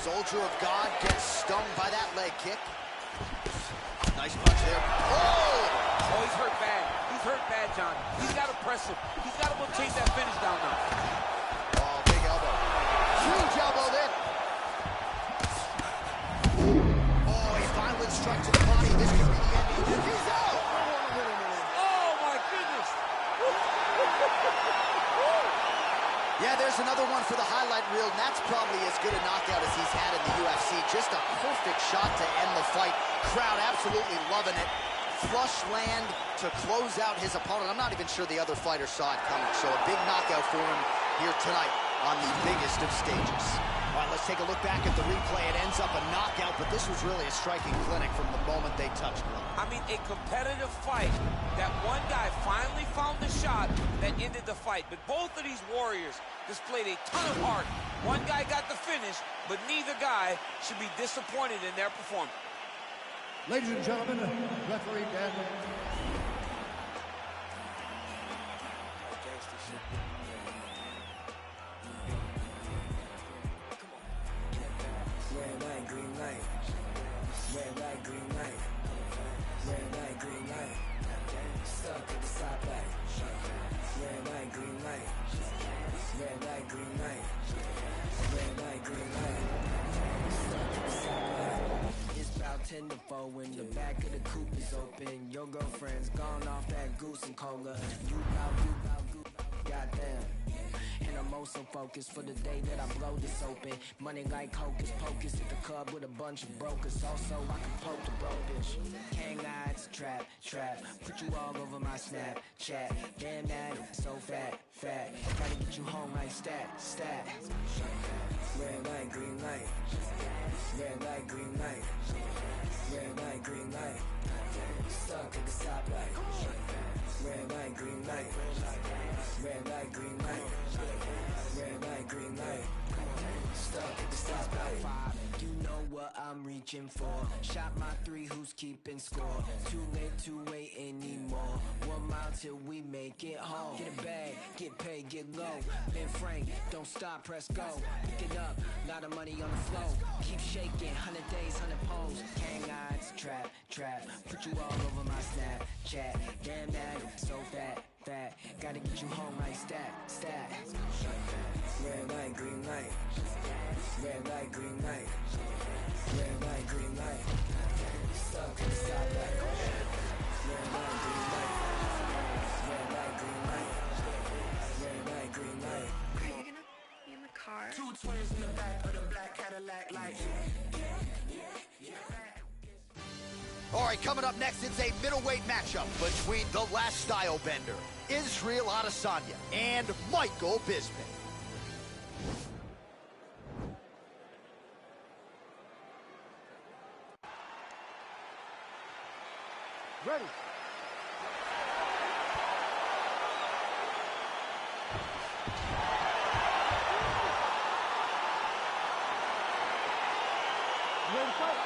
Soldier of God gets stung by that leg kick. Nice punch there. Oh! Oh, he's hurt bad. He's hurt bad, John. He's got to press him. He's got to chase that finish down now. Oh, big elbow. Huge elbow there. Oh, a violent strike to the body. This could be the ending. He's out! Oh, my goodness. Yeah, there's another one for the highlight reel, and that's probably as good a knockout as he's had in the UFC. Just a perfect shot to end the fight. Crowd absolutely loving it. Flush land to close out his opponent. I'm not even sure the other fighter saw it coming. So a big knockout for him here tonight on the biggest of stages. All right, let's take a look back at the replay. It ends up a knockout, but this was really a striking clinic from the moment they touched him. I mean, a competitive fight. That one guy finally found the shot that ended the fight. But both of these warriors displayed a ton of heart. One guy got the finish, but neither guy should be disappointed in their performance. Ladies and gentlemen, referee Dan. Red light, green light. Red light, green light. Red light, green light. Stuck at the stoplight. Red light, green light. Red light, green light. Red light, green light. Stuck at the stoplight. It's about 10 to 4 when the back of the coupe is open. Your girlfriend's gone off that goose and cola. You bout, goddamn. And I'm also focused for the day that I blow this open. Money like hocus pocus at the club with a bunch of brokers. Also, I can poke the broke bitch. Hang eyes, trap. Put you all over my Snapchat. Damn that, so fat. Gotta get you home like stat. Red light, green light. Red light, green light. Red light, green light. Stuck at the stoplight. Red light, green light. Red light, green light. Red light, green light. Stuck at the stoplight. You know what I'm reaching for. Shot my 3, who's keeping score? Too late to wait anymore. 1 mile till we make it home. Get a bag, get paid, get low. Ben Frank, don't stop, press go. Pick it up, lot of money on the flow. Keep shaking, 100 days, 100 poles. Hang eyes, trap. Put you all over my Snapchat. Damn that, so fat. Gotta get you home like stat. Red light, green light. Red light, green light. Red light, green light. Stuck at the stoplight. Red light, green light. Red light, green light. Red light, green light. Are you gonna be in the car? 2 twins in the back of the black Cadillac light. All right, coming up next, it's a middleweight matchup between the last style bender, Israel Adesanya, and Michael Bisping. Ready. Ready, fight.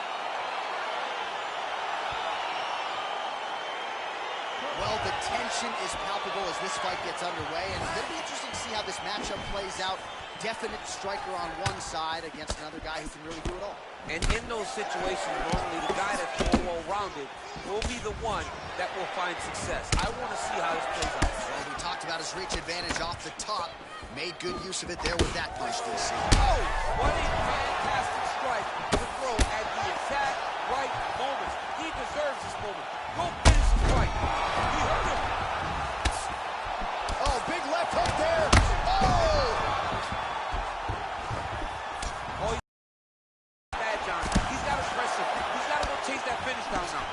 Well, the tension is palpable as this fight gets underway, and it's going to be interesting to see how this matchup plays out. Definite striker on one side against another guy who can really do it all. And in those situations, normally the guy that's more well-rounded will be the one that will find success. I want to see how this plays out. Well, we talked about his reach advantage off the top. Made good use of it there with that punch, DC. Oh, what a fantastic strike to throw at the exact right moment. He deserves this moment. Go finish his fight. He hurt him. Oh, big left hook there. Oh! Oh, he's bad, John. He's got to press him. He's got to go chase that finish down now.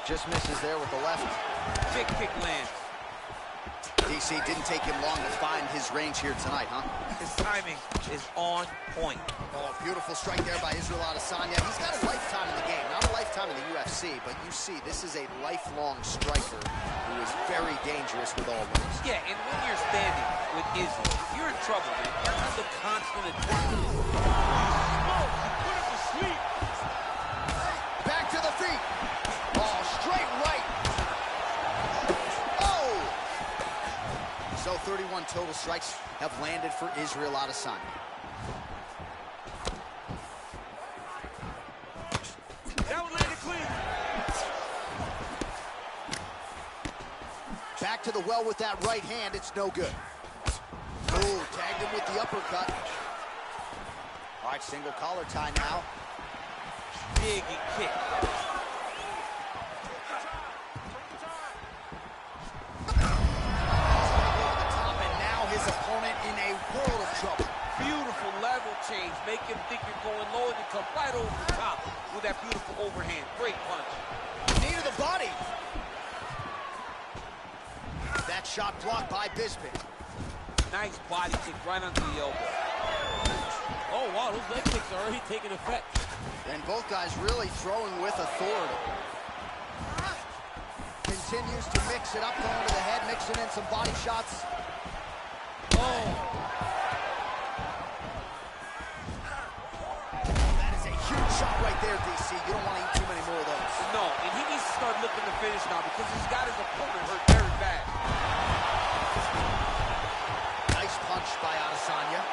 Just misses there with the left. Big kick lands. DC didn't take him long to find his range here tonight, huh? His timing is on point. Oh, beautiful strike there by Israel Adesanya. He's got a lifetime in the game, not a lifetime in the UFC, but you see, this is a lifelong striker who is very dangerous with all moves. Yeah, and when you're standing with Izzy, you're in trouble, man. You're under constant attack. Oh, put him to sleep. Back to the feet. Oh, straight right. Oh! So 31 total strikes have landed for Israel Adesanya. That one landed clean. Back to the well with that right hand. It's no good. Oh, tagged him with the uppercut. All right, single collar tie now. Big kick. His opponent in a world of trouble. Beautiful level change. Make him think you're going low and you come right over the top with that beautiful overhand. Great punch. Knee to the body. That shot blocked by Bisping. Nice body kick right under the elbow. Oh, wow, those leg kicks are already taking effect. And both guys really throwing with authority. Continues to mix it up, going to the head, mixing in some body shots. Oh. That is a huge shot right there, DC. You don't want to eat too many more of those. No, and he needs to start looking to finish now because he's got his opponent hurt very bad. Nice punch by Adesanya.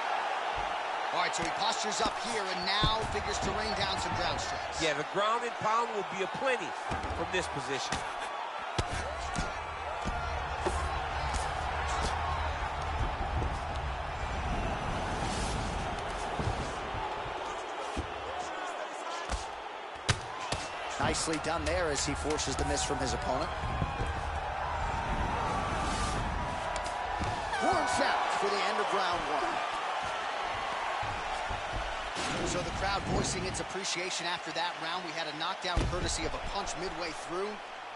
All right, so he postures up here and now figures to rain down some ground strikes. Yeah, the ground and pound will be aplenty from this position. Nicely done there as he forces the miss from his opponent. Horn sounds for the end of round one. So the crowd voicing its appreciation after that round. We had a knockdown courtesy of a punch midway through.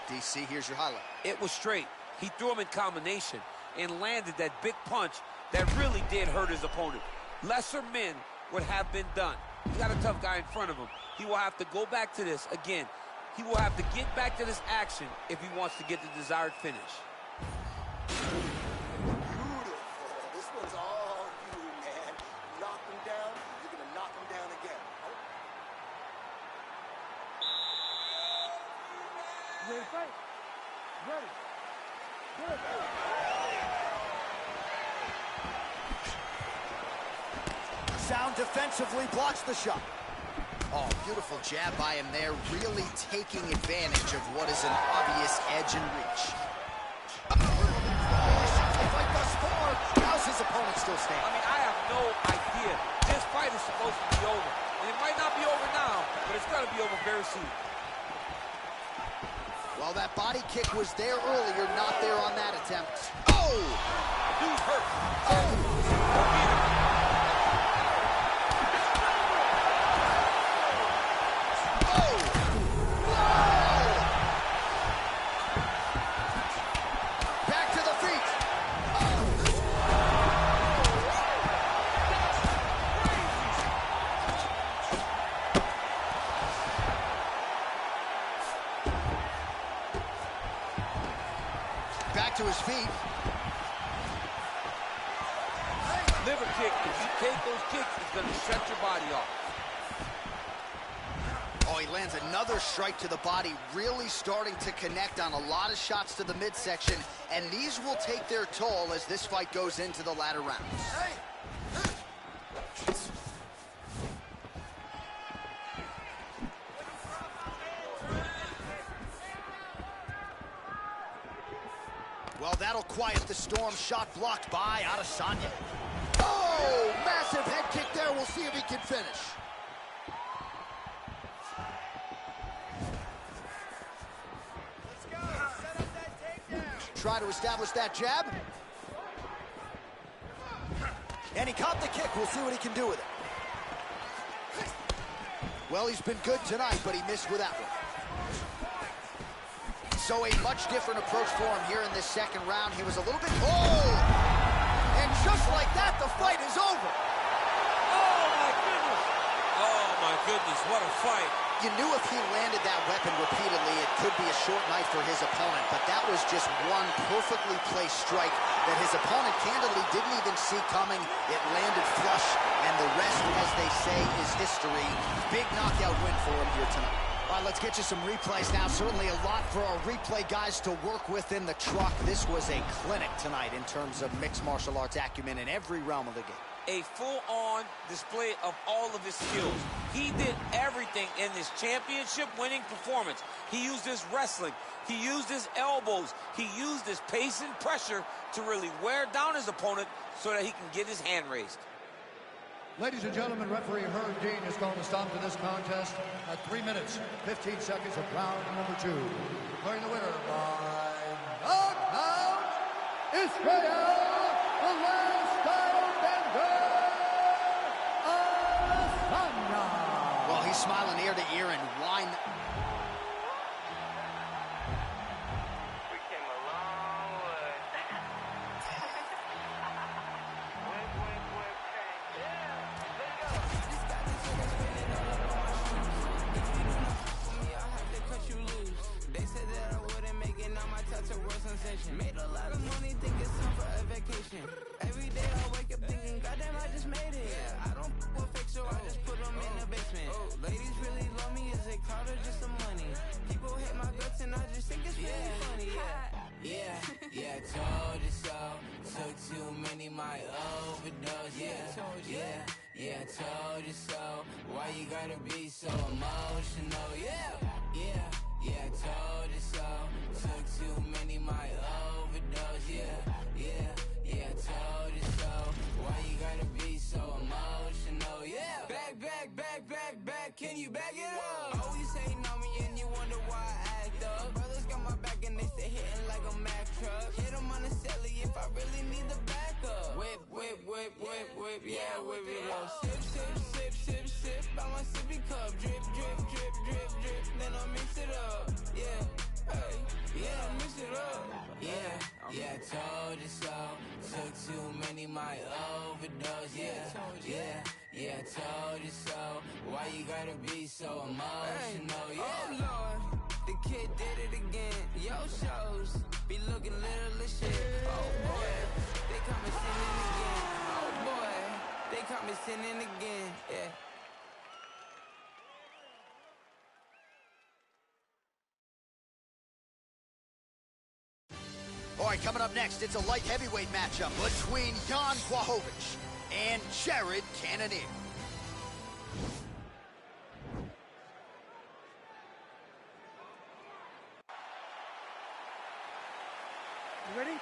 DC, here's your highlight. It was straight. He threw him in combination and landed that big punch that really did hurt his opponent. Lesser men would have been done. He's got a tough guy in front of him. He will have to go back to this again. He will have to get back to this action if he wants to get the desired finish. Beautiful. This one's all you, man. Knock him down, you're gonna knock him down again. Ready, fight. Ready. Good. Sound defensively blocks the shot. Oh, beautiful jab by him there, really taking advantage of what is an obvious edge and reach. Fight thus far. How's his opponent still standing? I mean, I have no idea. This fight is supposed to be over. And it might not be over now, but it's going to be over very soon. Well, that body kick was there earlier, not there on that attempt. Oh! Dude hurt. Oh! Back to his feet. Liver kick, if you take those kicks, it's going to shut your body off. Oh, he lands another strike to the body, really starting to connect on a lot of shots to the midsection, and these will take their toll as this fight goes into the latter rounds. Well, that'll quiet the storm. Shot blocked by Adesanya. Oh, massive head kick there. We'll see if he can finish. Let's go. Set up that takedown. Try to establish that jab. And he caught the kick. We'll see what he can do with it. Well, he's been good tonight, but he missed with that one. So a much different approach for him here in this second round. He was a little bit... Oh! And just like that, the fight is over. Oh, my goodness. Oh, my goodness, what a fight. You knew if he landed that weapon repeatedly, it could be a short night for his opponent, but that was just one perfectly placed strike that his opponent candidly didn't even see coming. It landed flush, and the rest, as they say, is history. Big knockout win for him here tonight. All right, let's get you some replays now. Certainly a lot for our replay guys to work with in the truck. This was a clinic tonight in terms of mixed martial arts acumen in every realm of the game. A full-on display of all of his skills. He did everything in this championship-winning performance. He used his wrestling. He used his elbows. He used his pace and pressure to really wear down his opponent so that he can get his hand raised. Ladies and gentlemen, referee Herb Dean has called a stop to this contest at 3 minutes, 15 seconds of round number 2. Declaring the winner by knockout, Israel, the last Bender Adesanya. Well, he's smiling ear to ear and whine. Made a lot of money, think it's time for a vacation. Every day I wake up thinking, goddamn, I just made it. Yeah, I don't with fake, so I just put them in the basement. Ladies really love me, is it clout or just some money? People hate my guts and I just think it's really funny. Yeah, told you so. Took too many, my overdose. Told you so. Why you gotta be so emotional? Yeah, told you so. Took too many, my overdose. Yeah, told you so. Why you gotta be so emotional? Yeah. Back, can you back it up? Always hating on me and you wonder why I act up. Brothers got my back and they stay hitting like a Mack truck. Hit them on the celly if I really need the backup. Whip, yeah, whip it up. Sip, by my sippy cup. Drip, then I mix it up. Mix it up. Yeah, told you so. Took too many, my overdose. Yeah, told you so. Why you gotta be so emotional? Oh Lord, the kid did it again. Yo shows be looking little as shit. Oh boy, they come and sinning again. Oh boy, they come and sinning again. Yeah. All right, coming up next, it's a light heavyweight matchup between Jan Blachowicz and Jared Cannonier. You ready?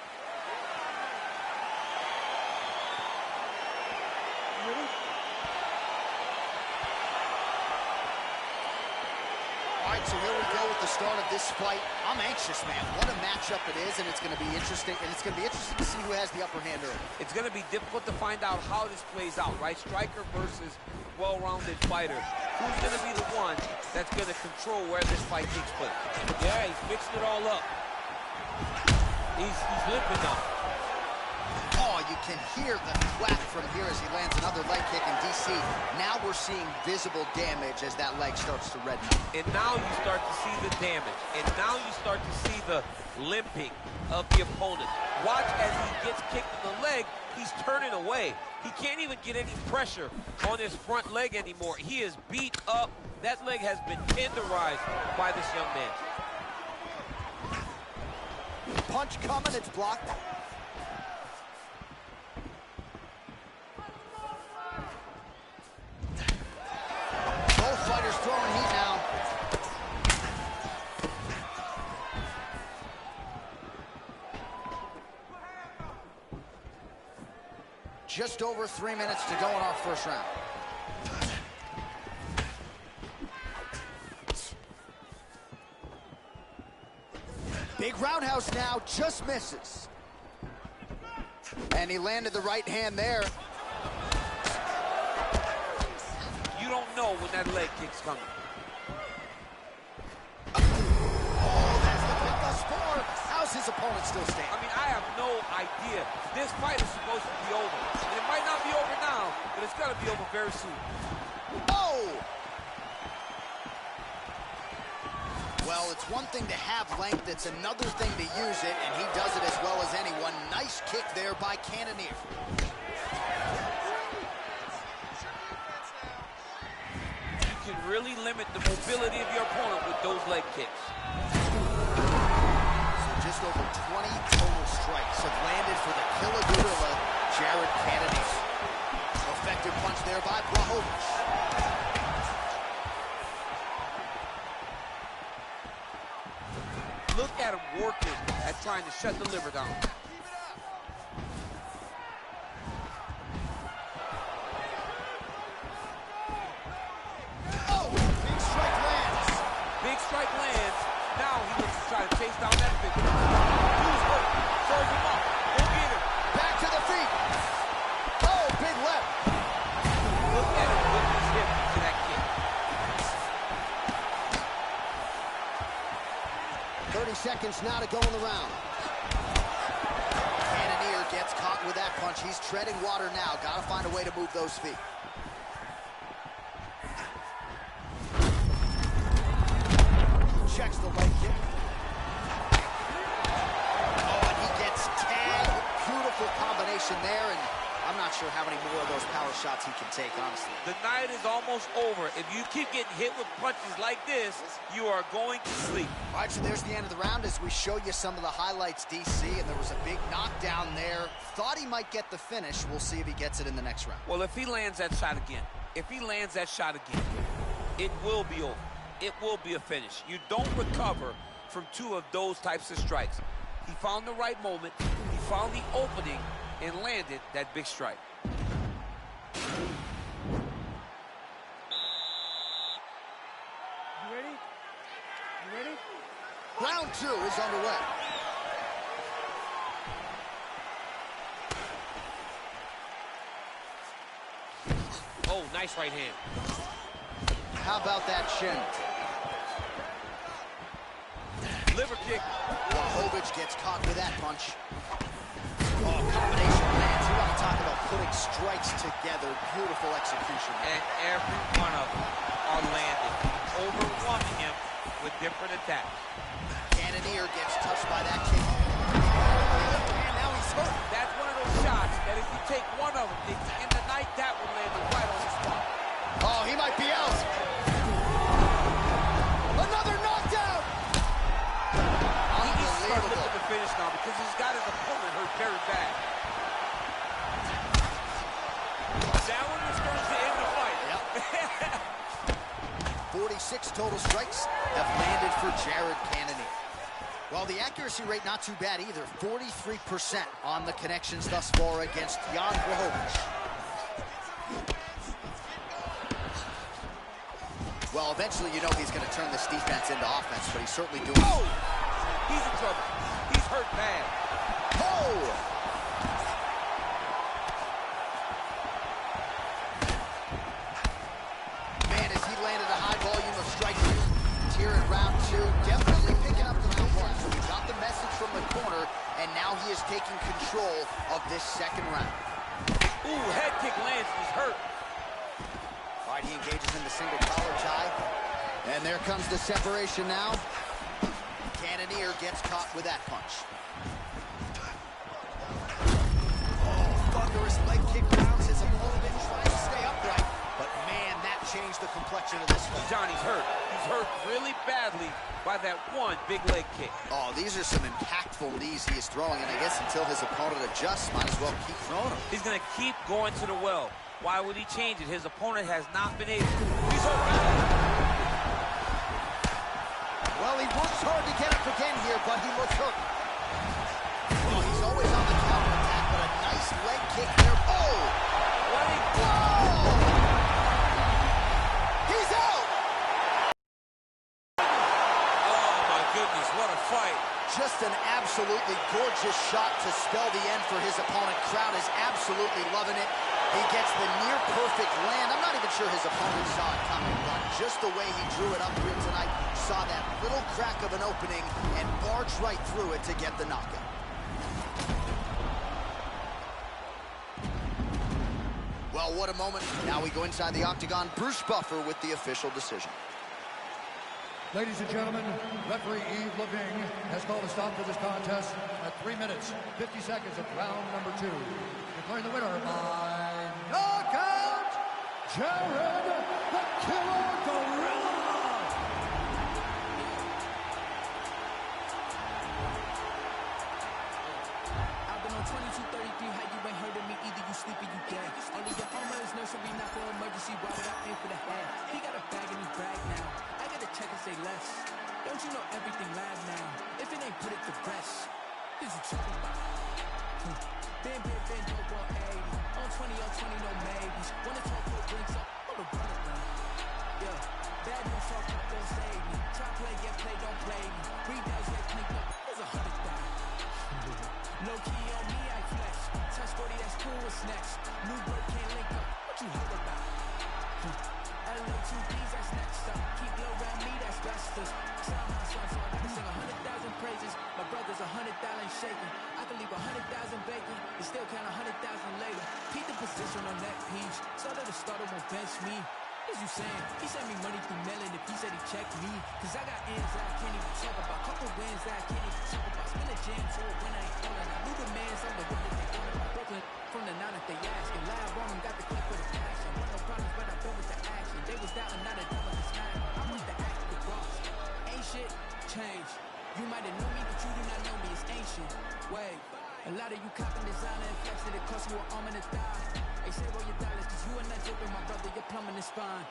All right, so here we go with the start of this fight. I'm anxious, man. What a matchup it is, and it's going to be interesting. And it's going to be interesting to see who has the upper hand early. It's going to be difficult to find out how this plays out, right? Striker versus well-rounded fighter. Who's going to be the one that's going to control where this fight takes place? Yeah, he's mixing it all up. He's limping now. Oh, you can hear the thwack from here as he lands another leg kick in DC. Now we're seeing visible damage as that leg starts to redden up. And now you start to see the damage. And now you start to see the limping of the opponent. Watch as he gets kicked in the leg, he's turning away. He can't even get any pressure on his front leg anymore. He is beat up. That leg has been tenderized by this young man. Punch coming, it's blocked. Both fighters throwing heat now. Just over 3 minutes to go in our first round. Big roundhouse now, just misses. And he landed the right hand there. You don't know when that leg kick's coming. Oh, that's the pick us four. How's his opponent still standing? I mean, I have no idea. This fight is supposed to be over. And it might not be over now, but it's gonna be over very soon. Oh! Well, it's one thing to have length, it's another thing to use it, and he does it as well as anyone. Nice kick there by Cannonier. You can really limit the mobility of your opponent with those leg kicks. So just over 20 total strikes have landed for the killer gorilla, Jared Cannonier. Effective punch there by Blachowicz. Look at him working at trying to shut the liver down. Oh, big strike lands. Big strike lands. Now he looks to try to chase down that big one. Who's hurt? Serve him up. Go get him. Back to the feet. Oh, big left. Look at him whip his hip to that kick. 30 seconds now to go in the round. Cannonier gets caught with that punch. He's treading water now. Got to find a way to move those feet. Checks the leg kick. Oh, and he gets tagged. Beautiful combination there, and I'm not sure how many more of those power shots he can take, honestly. The night is almost over. If you keep getting hit with punches like this, you are going to sleep. All right, so there's the end of the round as we show you some of the highlights, DC, and there was a big knockdown there. Thought he might get the finish. We'll see if he gets it in the next round. Well, if he lands that shot again, it will be over. It will be a finish. You don't recover from two of those types of strikes. He found the right moment, he found the opening, and landed that big strike. You ready? You ready? Round 2 is underway. Oh, nice right hand. How about that shin? Liver kick. Blachowicz gets caught with that punch. Oh, combination lands. You want to talk about putting strikes together. Beautiful execution. And every one of them are landed, overwhelming him with different attacks. Cannonier gets touched by that kick. And now he's hurt. That's one of those shots that if you take one of them in the night, that will land right on the spot. Oh, he might be out. Another knockdown. He needs to start looking to finish now because he's got his opponent hurt very bad. That one is going to end the fight. Yep. 46 total strikes have landed for Jared Cannonier. Well, the accuracy rate not too bad either. 43% on the connections thus far against Jan Blachowicz. Well, eventually you know he's going to turn this defense into offense, but he's certainly doing it. Oh! He's in trouble. He's hurt bad. Oh! Man, as he landed a high volume of strikes here in round 2, definitely picking up the round 1. So we got the message from the corner, and now he is taking control of this second round. Ooh, head kick lands. He's hurt. All right, he engages in the single collar tie. And there comes the separation now. Cannonier gets caught with that punch. Oh, thunderous leg kick rounds. His opponent been trying to stay upright. But man, that changed the complexion of this fight. Johnny's hurt. He's hurt really badly by that one big leg kick. Oh, these are some impactful knees he is throwing. And I guess until his opponent adjusts, might as well keep throwing them. He's going to keep going to the well. Why would he change it? His opponent has not been able to. He's hurt. Well, he works hard to get up again here, but he looks hurt. Well, he's always on the counterattack, but a nice leg kick there. Oh! What a Whoa! He's out! Oh, my goodness, what a fight. Just an absolutely gorgeous shot to spell the end for his opponent. Crowd is absolutely loving it. He gets the near-perfect land. I'm not even sure his opponent saw it coming, but just the way he drew it up here tonight, saw that little crack of an opening and barged right through it to get the knockout. Well, what a moment. Now we go inside the octagon. Bruce Buffer with the official decision. Ladies and gentlemen, referee Yves Leving has called a stop to this contest at 3 minutes, 50 seconds of round number 2. Declaring the winner by knockout Jared the Killer Gorilla. I've been on 2233, how you ain't heard of me? Either you sleep or you dead. Only your armor is nursery, not for emergency. Why would I aim for the head? He got a bag and he brag now. I gotta check and say less. Don't you know everything live now? If it ain't put it to rest, is you talking about? Been dope on 80. On 20, no maybes. When the 12 foot brings up, I'm a runner now. Yeah, bad news talk up, don't save me. Try play, get play, don't play me. Rebounds get cleaned up, there's 100,000. Low key on me, I flex. Touch 40, that's cool, what's next? New bird can't link up, what you heard about? LO2Bs, that's next up. Keep low around me, that's besters. Sound my son, so I gotta sing 100,000 praises. My brother's 100,000 shaking. I can leave 100,000 bacon and still count 100,000 later. Keep the position on that piece. Started to start, won't bench me. What is you saying? He sent me money through mailing if he said he checked me. Cause I got ends that I can't even talk about. Couple wins that I can't even talk about. Spin a jam to it when I ain't calling. I knew the mans, I'm the one that they calling about. Brooklyn from the 9 if they asking. Live on them, got the clip with a passion. Want no problems, but I go with the action. They was doubting, not a double the smack. I want the act with boss. Ain't shit change. You might have known me, but you do not know me. It's ancient. Wait, a lot of you copping designer and flexing. It cost you an arm and a thigh. They say roll your dollars, cause you are not dripping, my brother. Your plumbing is fine.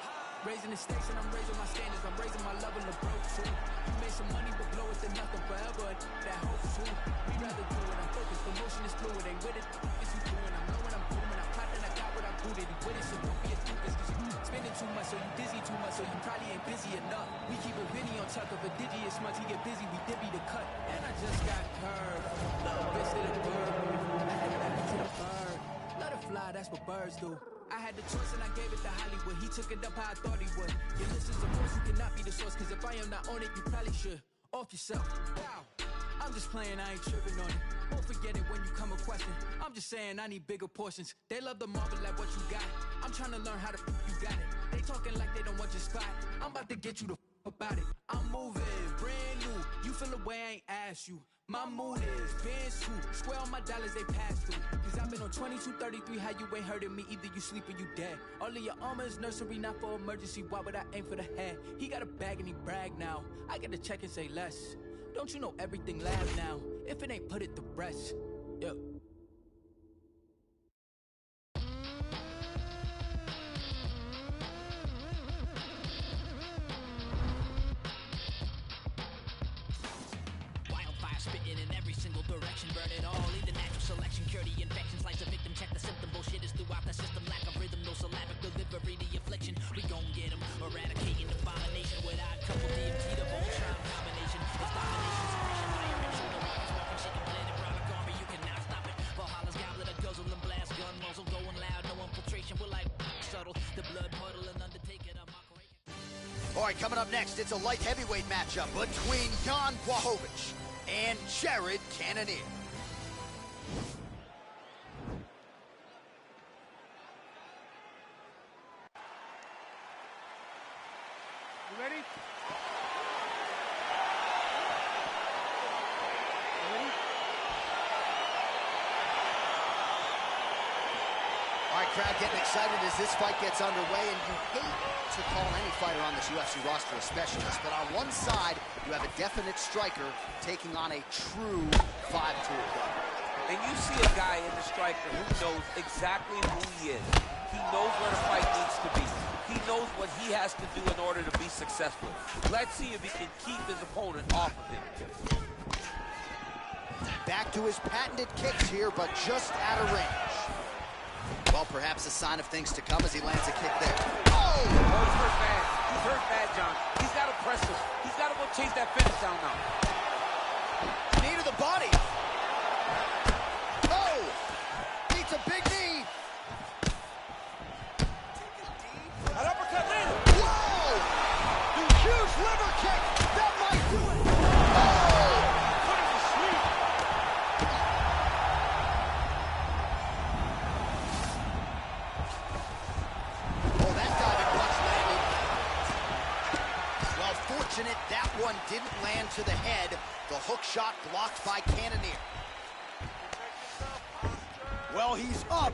Raising the stakes and I'm raising my standards. I'm raising my level of broke too. You made some money, but blow it to nothing forever. That hope too. We rather do it. I'm focused. The motion is fluid. Ain't with it. It's you doing. I'm knowing I'm booming. I'm plotting. I got what I booted. He with it, so don't be a doofus. Cause you spending too much, so you dizzy too much, so you probably ain't busy enough. We keep a Vinny on tuck of a digi as much. He get busy, we divvy the cut. And I just got curved. Little bitch to the bird. I had it back to the bird. Let it fly, that's what birds do. I had the choice and I gave it to Hollywood. He took it up how I thought he would. Your list is a force, you cannot be the source. Cause if I am not on it, you probably should. Off yourself. Wow. I'm just playing, I ain't tripping on it. Won't forget it when you come a question. I'm just saying I need bigger portions. They love the marvel at what you got. I'm trying to learn how to you got it. They talking like they don't want your spot. I'm about to get you the about it. I'm moving, brand new. You feel the way I ain't asked you. My mood is Benz too. Square on my dollars, they pass through. Cause I've been on 2233, how you ain't heard of me? Either you sleep or you dead. All of your armor is nursery, not for emergency. Why would I aim for the head? He got a bag and he brag now. I gotta check and say less. Don't you know everything live now? If it ain't put it to rest. Yeah. Spitting in every single direction, burn it all. Lead the natural selection, cure the infection, slice the victim, check the symptom. Bullshit is throughout the system, lack of rhythm, no syllabic delivery, the affliction. We gon' get them, eradicating abomination without couple DMT, the Voltron combination. It's domination, suppression, fire and shoulder rockets, walking shit, completed product army, you cannot stop it. Valhalla's goblet, a guzzle and blast, gun muzzle going loud, no infiltration. We're like subtle, the blood puddle and undertaking a mockery. All right, coming up next, it's a light heavyweight matchup between Jan Błachowicz and Jared Cannonier. You ready? All right, crowd getting excited as this fight gets underway, and you hate to call any fighter on this UFC roster a specialist, but on one side, you have a definite striker taking on a true five-tool gun. And you see a guy in the striker who knows exactly who he is. He knows where the fight needs to be. He knows what he has to do in order to be successful. Let's see if he can keep his opponent off of him. Back to his patented kicks here, but just out of range. Well, perhaps a sign of things to come as he lands a kick there. Oh! He's hurt bad. He's hurt bad, John. He's got to press him. He's got to go chase that finish down now. Knee to the body. Oh! Beats a big knee. An uppercut later. Whoa! Huge liver kick. That might do it. Oh! Put him to sleep. Oh, that diving punch landed. Well, fortunate that one didn't land to the head. The hook shot blocked by Cannonier. Well, he's up,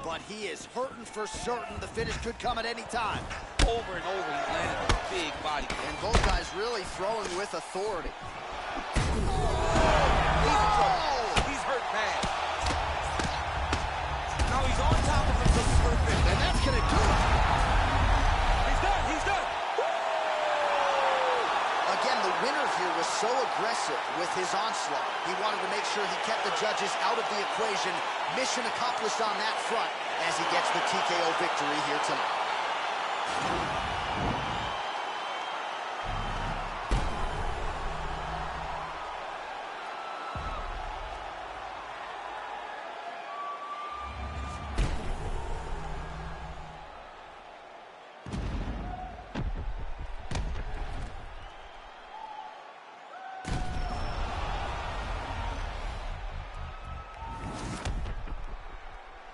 but he is hurting for certain. The finish could come at any time. Over and over, he's landed a big body. And both guys really throwing with authority. He's hurt bad. Now he's on top of him, looking for the finish. And that's going to do it. He's done, he's done. Again, the winner here was so aggressive with his onslaught. He wanted to make sure he kept the judges out of the equation. Mission accomplished on that front as he gets the TKO victory here tonight.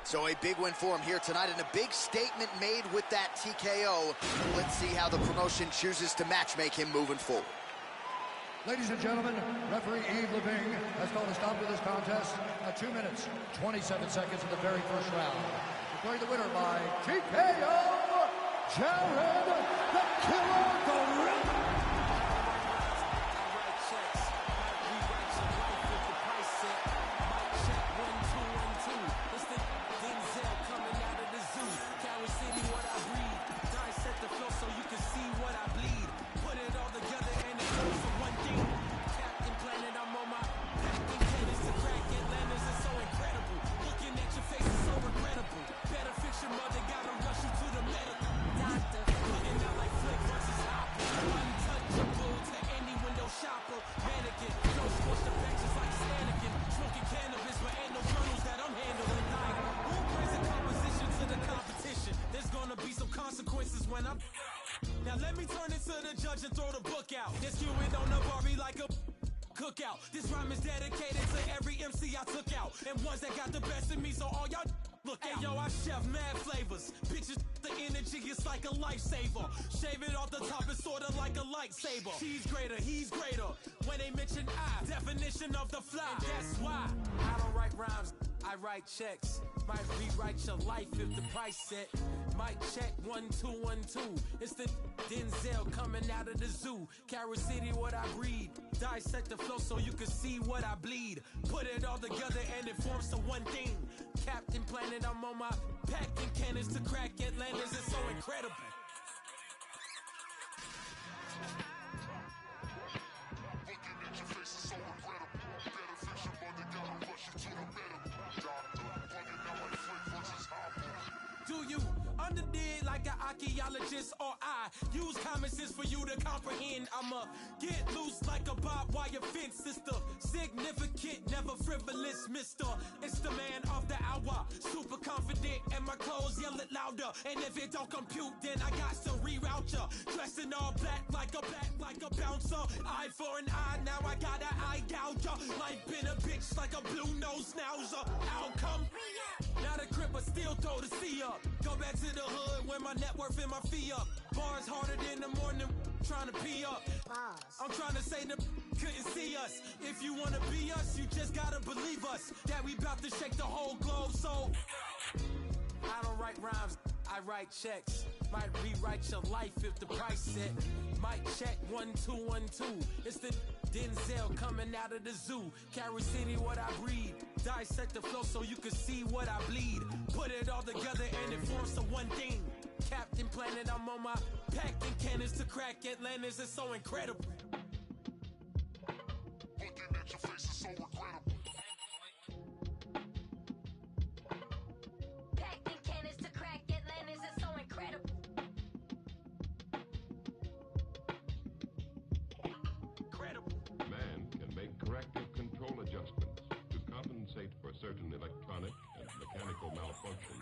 So a big win for him here tonight, and a big statement made with that TKO. Let's see how the promotion chooses to matchmake him moving forward. Ladies and gentlemen, referee Yves Leving has called a stop to this contest at 2 minutes, 27 seconds of the very first round. Declaring the winner by TKO, Jared the Killer Gorilla. Now let me turn it to the judge and throw the book out. This you it on the Barbie like a cookout. This rhyme is dedicated to every MC I took out, and ones that got the best of me, so all y'all look out. Hey, yo, I chef mad flavors. Bitches, the energy is like a lifesaver. Shave it off the top, it's sorta like a lightsaber. She's greater, he's greater. When they mention I, definition of the fly. And that's why I don't write rhymes, I write checks. Might rewrite your life if the price set. Might check 1212. It's the Denzel coming out of the zoo. Carol City, what I breed. Dissect the flow so you can see what I bleed. Put it all together and it forms to one thing. Captain Planet, I'm on my packing cannons to crack Atlantis. It's so incredible. Do you underdig like an archaeologist, or I use common sense for you to comprehend? I'ma get loose like a barbed wire fence, sister. Significant, never frivolous, mister. It's the man of the hour, super confident, and my clothes yell it louder. And if it don't compute, then I got to reroute ya. Dressed in all black like a bouncer. Eye for an eye, now I got an eye gouger. Life been a bitch like a blue nose schnauzer. Outcome. Now the cripper still throw the C up. Go back to the hood when my net worth and my fee up. Bars harder than the morning, trying to pee up. I'm trying to say the couldn't see us. If you wanna be us, you just gotta believe us. That we bout to shake the whole globe, so I don't write rhymes, I write checks. Might rewrite your life if the price set. Might check 1212. It's the Denzel coming out of the zoo. Carol City, what I breed. Dissect the flow so you can see what I bleed. Put it all together and it forms to one thing. Captain Planet, I'm on my packing cannons to crack Atlantis. It's so incredible. Looking at your face is so regrettable. Packing cannons to crack Atlantis. It's so incredible. Man can make corrective control adjustments to compensate for certain electronic and mechanical malfunctions.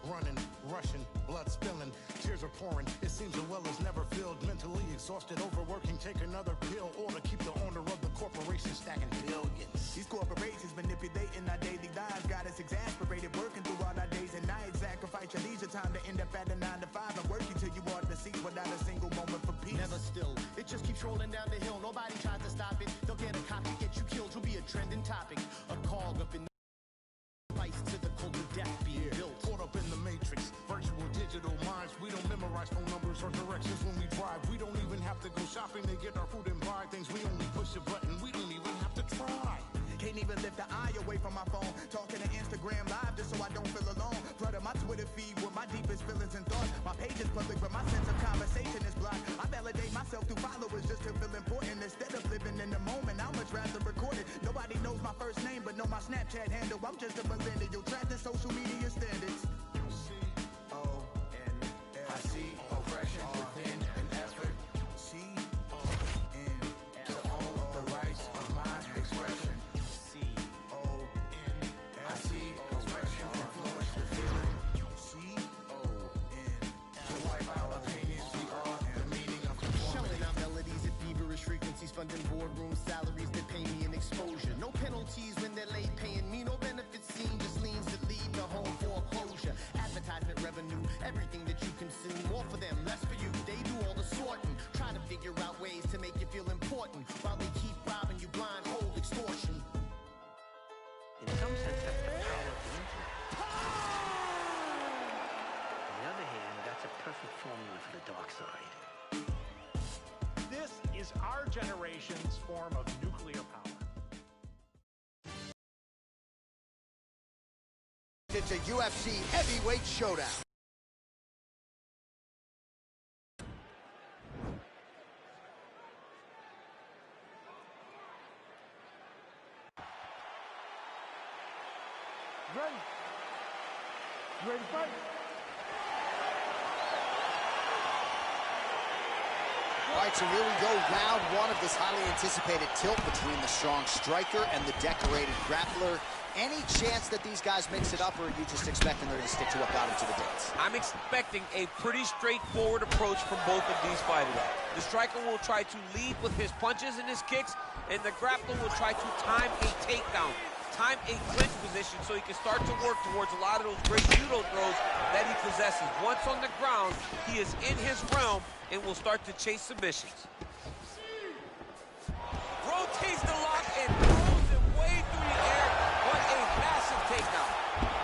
Running, rushing, blood spilling, tears are pouring. It seems the well is never filled. Mentally exhausted, overworking, take another pill, or to keep the owner of the corporation stacking billions. These corporations manipulating our daily lives, got us exasperated, working through all our days and nights. Sacrifice your leisure time to end up at a 9 to 5 and working till you are the seats without a single moment for peace. Never still, it just keeps rolling down the hill. Nobody tries to stop it. They'll get a copy, get you killed. You'll be a trending topic, a cog up in the fights to the culture. have to go shopping to get our food and buy things. We only push a button, we don't even have to try. Can't even lift the eye away from my phone. Talking to Instagram live just so I don't feel alone. Flooding my Twitter feed with my deepest feelings and thoughts. My page is public, but my sense of conversation is blocked. I validate myself through followers just to feel important. Instead of living in the moment, I much rather record it. Nobody knows my first name, but know my Snapchat handle. I'm just a millennial trapped in social media standards. I see oppression within an effort. C-O-N to own the rights of my expression. C-O-N I see oppression influence the feeling. C-O-N to wipe out opinions, we are the meaning of performance. Shelling out melodies at feverish frequencies, funding boardroom salaries that pay me an exposure. No penalties when they're late paying me, no benefits seen, just leans that lead to home foreclosure. Advertisement revenue, everything that you consume, more for them, less for you. They do all the sorting, try to figure out ways to make you feel important, while they keep robbing you blind, hold extortion. In some sense, that's the power of the internet. On the other hand, that's a perfect formula for the dark side. This is our generation's form of nuclear power. It's a UFC heavyweight showdown. Ready? You ready to fight? All right, so here we go, round one of this highly anticipated tilt between the strong striker and the decorated grappler. Any chance that these guys mix it up, or are you just expecting they're going to stick to what got them to the dance? I'm expecting a pretty straightforward approach from both of these fighters. The striker will try to lead with his punches and his kicks, and the grappler will try to time a takedown, time a clinch position so he can start to work towards a lot of those great judo throws that he possesses. Once on the ground, he is in his realm and will start to chase submissions. Rotates the lock and throws him way through the air. What a massive takedown.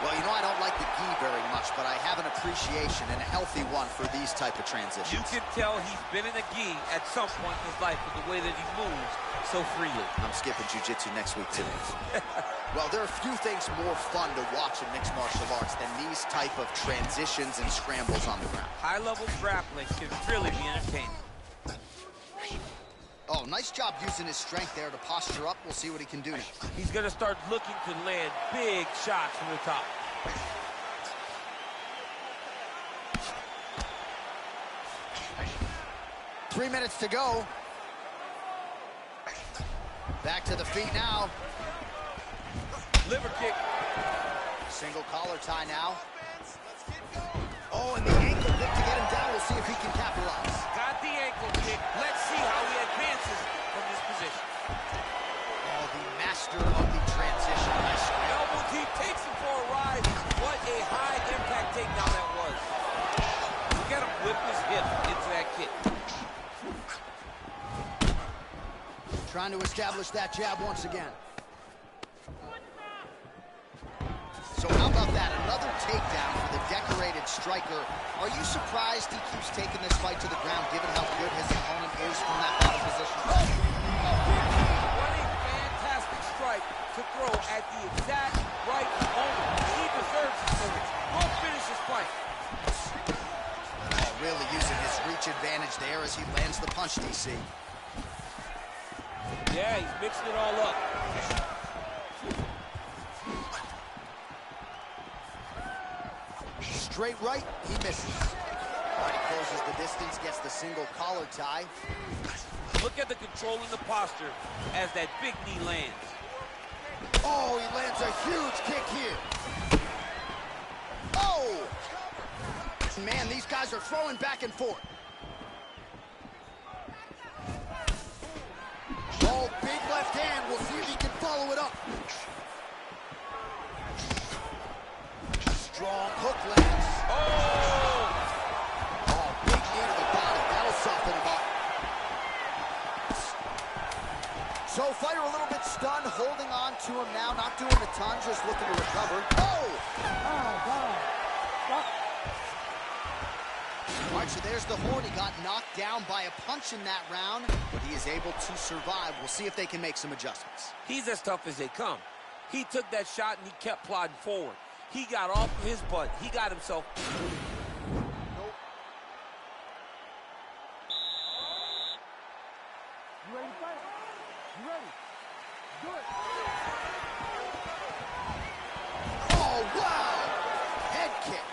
Well, you know, I don't like the gi very much, but I have an appreciation and a healthy one for these type of transitions. You can tell he's been in a gi at some point in his life with the way that he moves so freely. I'm skipping jiu-jitsu next week, too. Well, there are few things more fun to watch in mixed martial arts than these type of transitions and scrambles on the ground. High-level grappling can really be entertaining. Oh, nice job using his strength there to posture up. We'll see what he can do now. He's going to start looking to land big shots from the top. 3 minutes to go. Back to the feet now. Liver kick. Single collar tie now. Oh, and the ankle kick to get him down. We'll see if he can capitalize. Got the ankle kick. Let's see how he advances from this position. Oh, the master of the transition. Elbow deep takes him for a ride. What a high impact takedown that was. Look at him whip his hip into that kick. Trying to establish that jab once again. So how about that? Another takedown for the decorated striker. Are you surprised he keeps taking this fight to the ground, given how good his opponent is from that bottom position? What a fantastic strike to throw at the exact right moment. He deserves this finish. Go finish this fight. Oh, really using his reach advantage there as he lands the punch, DC. Yeah, he's mixing it all up. Straight right, he misses. All right, he closes the distance, gets the single collar tie. Look at the control in the posture as that big knee lands. Oh, he lands a huge kick here. Oh! Man, these guys are throwing back and forth. Oh, big left hand. We'll see if he can follow it up. Strong hook lands. Oh! Oh, big knee to the body. That'll soften him up. So, fighter a little bit stunned, holding on to him now, not doing a ton, just looking to recover. Oh! Oh, God. Stop. All right, so there's the Horde. He got knocked down by a punch in that round, but he is able to survive. We'll see if they can make some adjustments. He's as tough as they come. He took that shot and he kept plodding forward. He got off of his butt. He got himself. You ready to fight? You ready? Do it. Oh, wow! Head kick.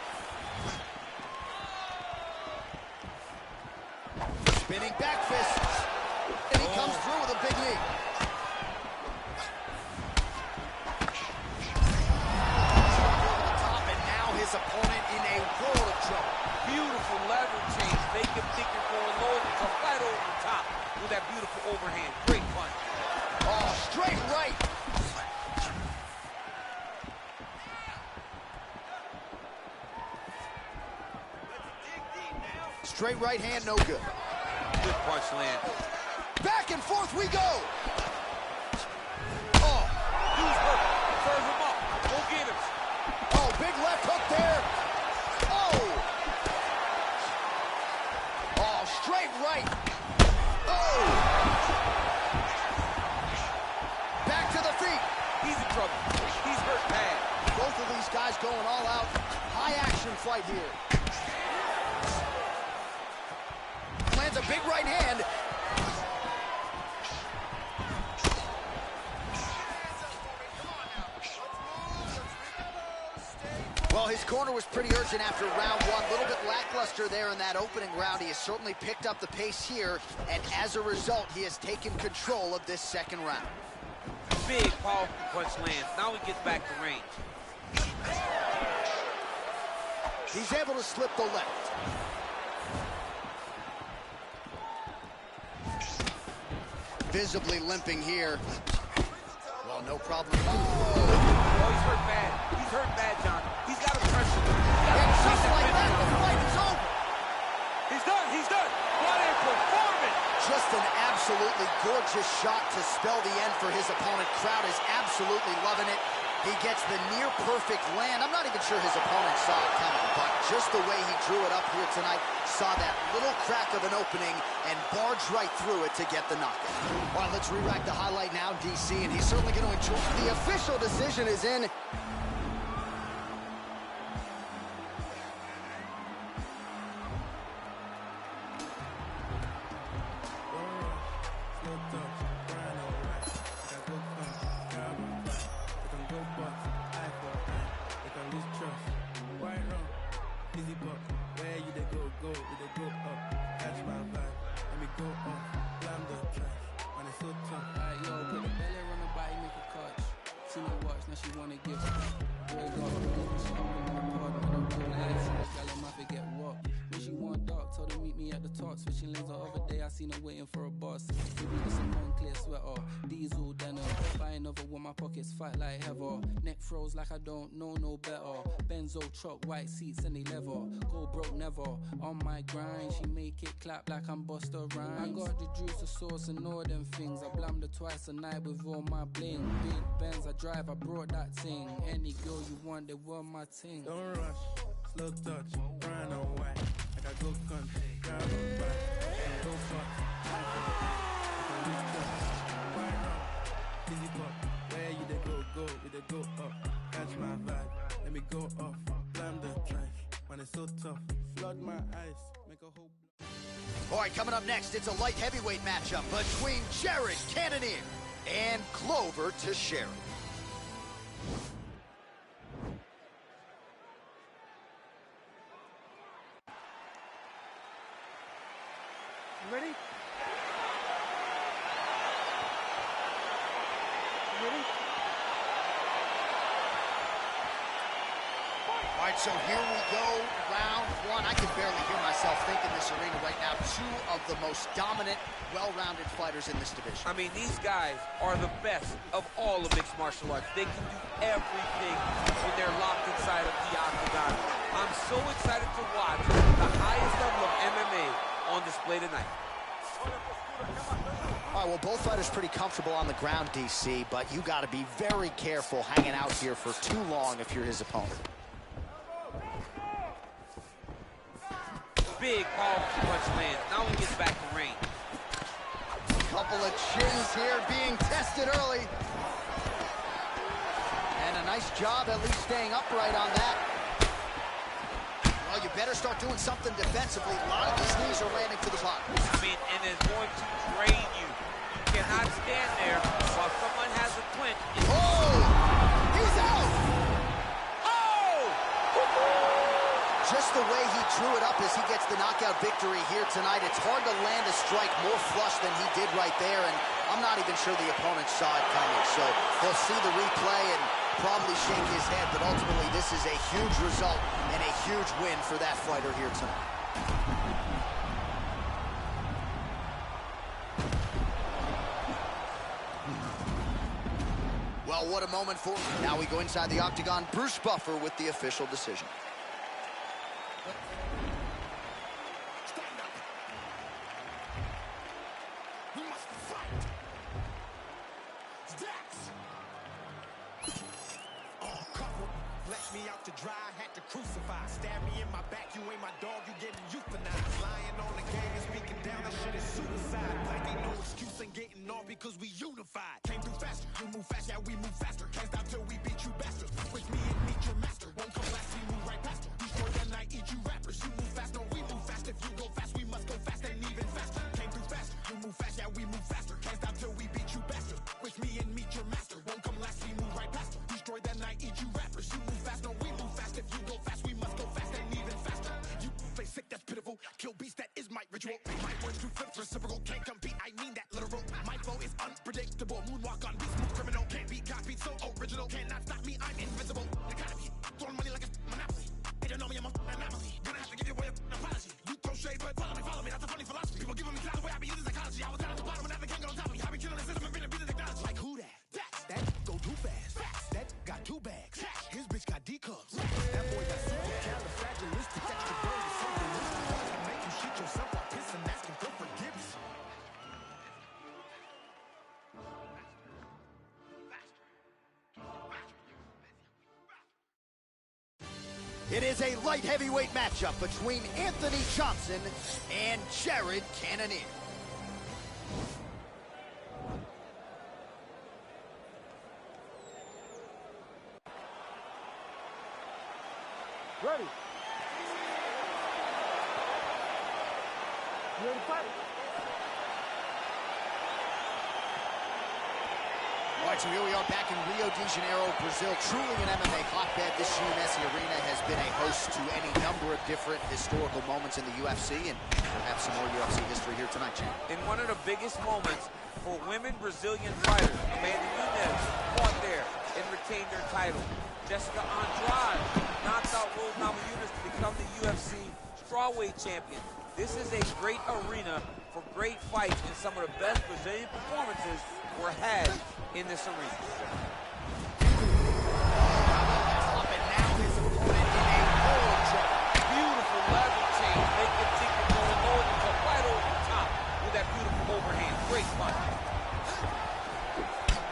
Spinning back fists. And he comes through with a big knee. Top, and now his opponent in a world of trouble. Beautiful lever change. Make him think you're going low to fight over the top with that beautiful overhand. Great punch. Oh, straight right. Straight right hand, no good. Good punch land. Back and forth we go. Oh, dude's hurt. Serve him up. Go get him. Oh, big left hook there. Oh. Oh, straight right. Oh. Back to the feet. He's in trouble. He's hurt bad. Both of these guys going all out. High action fight here. Lands a big right hand. Well, his corner was pretty urgent after round one. A little bit lackluster there in that opening round. He has certainly picked up the pace here, and as a result, he has taken control of this second round. Big, powerful punch lands. Now he gets back to range. He's able to slip the left. Visibly limping here. Well, no problem. Oh, he's hurt bad. He's hurt bad, John. He's got to pressure. And just like that, the fight is over. He's done. He's done. What a performance. Just an absolutely gorgeous shot to spell the end for his opponent. Crowd is absolutely loving it. He gets the near-perfect land. I'm not even sure his opponent saw it coming, but just the way he drew it up here tonight, saw that little crack of an opening and barged right through it to get the knockout. All right, let's re-rack the highlight now, DC, and he's certainly going to enjoy. The official decision is in. Switching lanes the other day, I seen her waiting for a boss. Give me some Moncler sweater, diesel denim. Buy another one, my pockets fight like heather. Neck froze like I don't know no better. Benzo truck, white seats and they leather. Go broke never. On my grind, she make it clap like I'm Busta Rhymes. I got the juice, the sauce and all them things. I blammed her twice a night with all my bling. Big Benz I drive, I brought that thing. Any girl you want, they were my ting. Don't rush, slow touch, brown and white. Like I go country, grab a bite. Go fuck, easy pop, where you they go, you they go up. Catch my vibe, let me go off. Blam the drive, when it's so tough. Flood my eyes, make a whole. All right, coming up next, it's a light heavyweight matchup between Jared Cannonier and Glover Teixeira. You ready? You ready? All right, so here we go, round one. I can barely hear myself think in this arena right now. Two of the most dominant, well-rounded fighters in this division. I mean, these guys are the best of all of mixed martial arts. They can do everything when they're locked inside of the octagon. I'm so excited to watch the highest level of MMA on display tonight. All right, well, both fighters pretty comfortable on the ground, DC, but you got to be very careful hanging out here for too long if you're his opponent. Big, powerful punch lands. Now he gets back to range. Couple of chins here being tested early. And a nice job at least staying upright on that. Well, you better start doing something defensively. A lot of these knees are landing to the bottom. I mean, and it's going to drain you. You cannot stand there while someone has a clinch. Oh! He's out! Oh! Just the way he drew it up as he gets the knockout victory here tonight. It's hard to land a strike more flush than he did right there, and I'm not even sure the opponent saw it coming. So he'll see the replay and probably shake his head, but ultimately this is a huge result and a huge win for that fighter here tonight. Well, what a moment for... Now we go inside the octagon. Bruce Buffer with the official decision. Dry, had to crucify. Stab me in my back, you ain't my dog, you getting euthanized. Lying on the game and speaking down, that shit is suicide. Like ain't no excuse, ain't getting off because we unified. Came through faster, you move fast, yeah we move faster. Can't stop till we beat you bastards. With me and meet your master. Won't come last, we move right past her. Destroy that night, eat you rappers. You move fast, no we move fast. If you go fast, we must go fast and even faster. Came through faster, you move fast, yeah we move faster. Can't stop till we beat you bastards. With me and meet your master. Won't come last, we move right past her. Destroy that night, eat you rappers. You move fast, no we move fast. If you go fast, we must go fast and even faster. You play sick, that's pitiful. Kill beast, that is my ritual. My words do flip, reciprocal. Can't compete, I mean that literal. My flow is unpredictable. Moonwalk on beat, smooth criminal. Can't be copied, so original. Cannot stop me, I'm invisible. Economy, throwing money like a monopoly. They don't know me, I'm an anomaly. Gonna have to give you away an apology. You throw shade, but follow me. That's a funny philosophy. People giving me clout the way I be using psychology. I was down at the bottom and now they can't get on top of me. I be killing the system and beating the technology. Like who that? That go too fast. That got two bags. His bitch got D cups. That boy got supercalifragilistic extra dirty. So delicious. Make you shit yourself while pissing, asking for forgiveness. It is a light heavyweight matchup between Anthony Johnson and Jared Cannonier. Ready. You ready to fight? All right, so here we are back in Rio de Janeiro, Brazil. Truly an MMA hotbed. This UMSC arena has been a host to any number of different historical moments in the UFC, and perhaps some more UFC history here tonight, champ. In one of the biggest moments for women Brazilian fighters, Amanda Nunes fought there and retained her title. Jessica Andrade knocked out Rose Namajunas to become the UFC strawweight champion. This is a great arena for great fights, and some of the best Brazilian performances were had in this arena. Beautiful level change. They continue going low and come right over the top with that beautiful overhand. Great punch.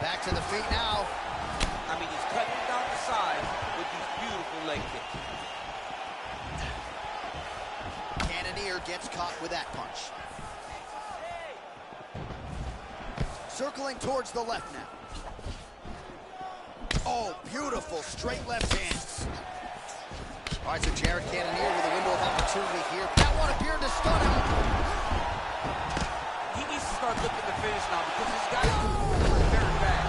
Back to the feet now. I mean, he's cutting down the side with these beautiful leg kicks. Cannonier gets caught with that punch. Circling towards the left now. Oh, beautiful straight left hand. All right, so Jared Cannonier with a window of opportunity here. That one appeared to stun him. He needs to start looking to finish now because this guy is very bad.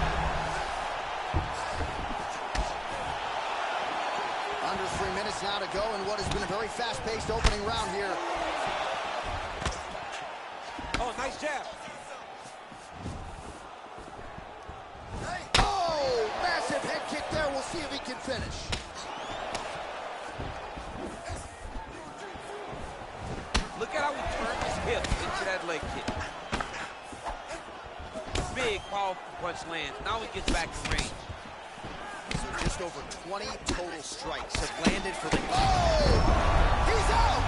Under 3 minutes now to go in what has been a very fast-paced opening round here. Oh, nice jab. Oh, massive head kick there. We'll see if he can finish. Look at how he turned his hip into that leg kick. Big, powerful punch lands. Now he gets back in range. So just over 20 total strikes have landed for the... Oh! He's out!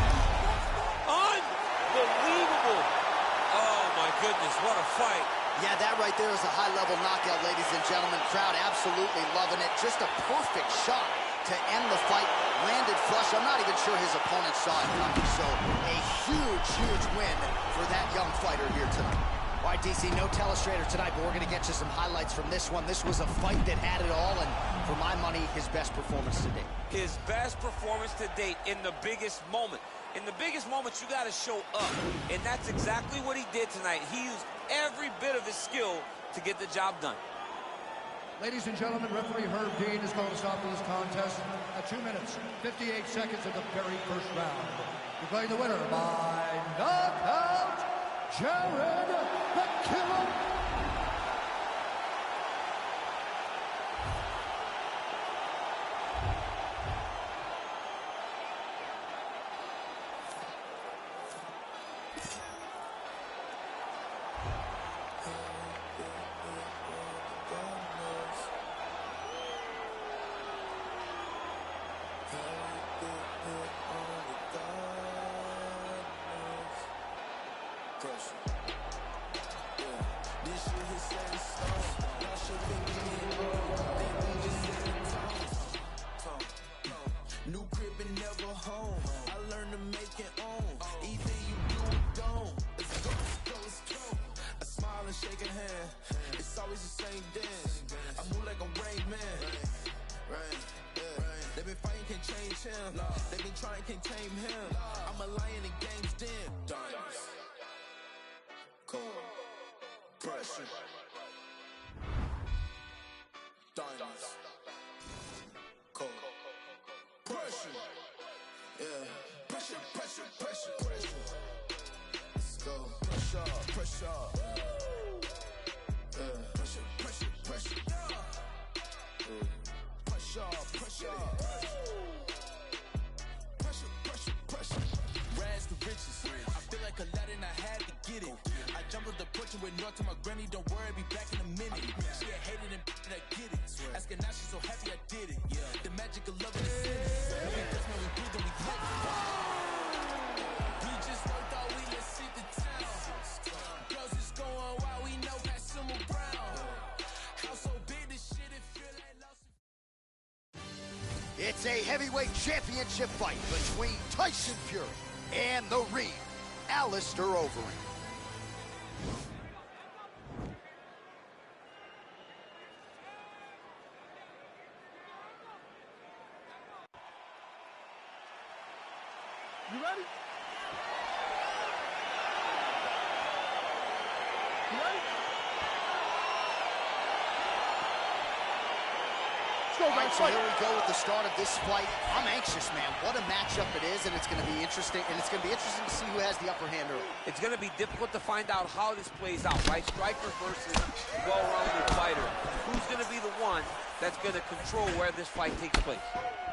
Unbelievable! Oh, my goodness, what a fight. Yeah, that right there is a high-level knockout, ladies and gentlemen. Crowd absolutely loving it. Just a perfect shot to end the fight. Landed flush. I'm not even sure his opponent saw it coming. So a huge, huge win for that young fighter here tonight. All right, DC, no telestrator tonight, but we're going to get you some highlights from this one. This was a fight that had it all, and for my money, his best performance to date. His best performance to date in the biggest moment. In the biggest moments, you got to show up, and that's exactly what he did tonight. He used every bit of his skill to get the job done. Ladies and gentlemen, referee Herb Dean is going to stop this contest at 2 minutes, 58 seconds of the very first round. Declaring the winner by knockout, Jared the Killer. New crib and never home. I learned to make it own. Either you do or don't. Let's go, let's go, let's go. I smile and shake a hand. It's always the same dance. I move like a Rain Man. Rain, yeah. They been fighting, can't change him. They been trying, can't tame him. I'm a lion in game's den. Diamonds. Cold. Pressure. Diamonds. Cold. Pressure. Yeah. Pressure, pressure, pressure, pressure. Let's go. Pressure, pressure. Yeah. Pressure, pressure, pressure. Pressure, pressure. Pressure, pressure, pressure. Rags to riches. I feel like Aladdin, I had to get it. I jumped on the porch and went north to my granny. Don't worry, I'll be back in a minute. She had hated and I get it. Asking now, she's so happy I did it. The magic of love in the city. We just know we breathe and we live. We just worked all week, let's hit the town. Girls is going wild, we know Maximo Brown. House so big, this shit, it feel like lost. It's a heavyweight championship fight between Tyson Fury and the Reed, Alistair Overeem. You ready? You ready? All right, so here we go with the start of this fight. I'm anxious, man. What a matchup it is, and it's going to be interesting. And it's going to be interesting to see who has the upper hand early. It's going to be difficult to find out how this plays out, right? Striker versus well-rounded fighter. Who's going to be the one that's going to control where this fight takes place?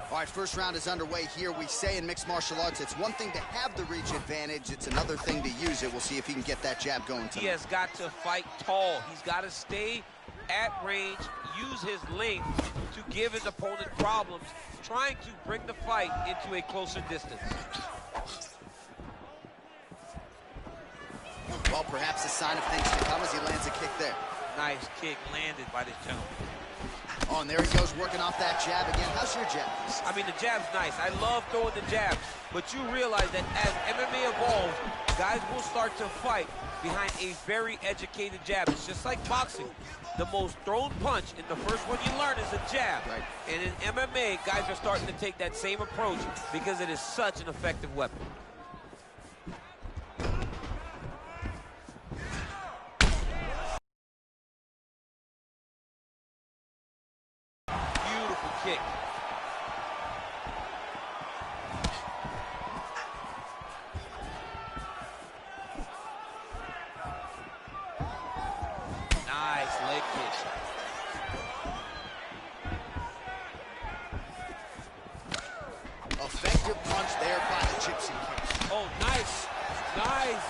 All right, first round is underway here. We say in mixed martial arts, it's one thing to have the reach advantage. It's another thing to use it. We'll see if he can get that jab going tonight. He has got to fight tall. He's got to stay at range, use his length to give his opponent problems, trying to bring the fight into a closer distance. Well, perhaps a sign of things to come as he lands a kick there. Nice kick landed by this gentleman. Oh, and there he goes, working off that jab again. How's your jab? I mean, the jab's nice. I love throwing the jab, but you realize that as MMA evolves, guys will start to fight behind a very educated jab. It's just like boxing. The most thrown punch in the first one you learn is a jab. Right. And in MMA, guys are starting to take that same approach because it is such an effective weapon. Beautiful kick. Nice leg kick. Effective punch there by the Gypsy King. Oh, nice. Nice.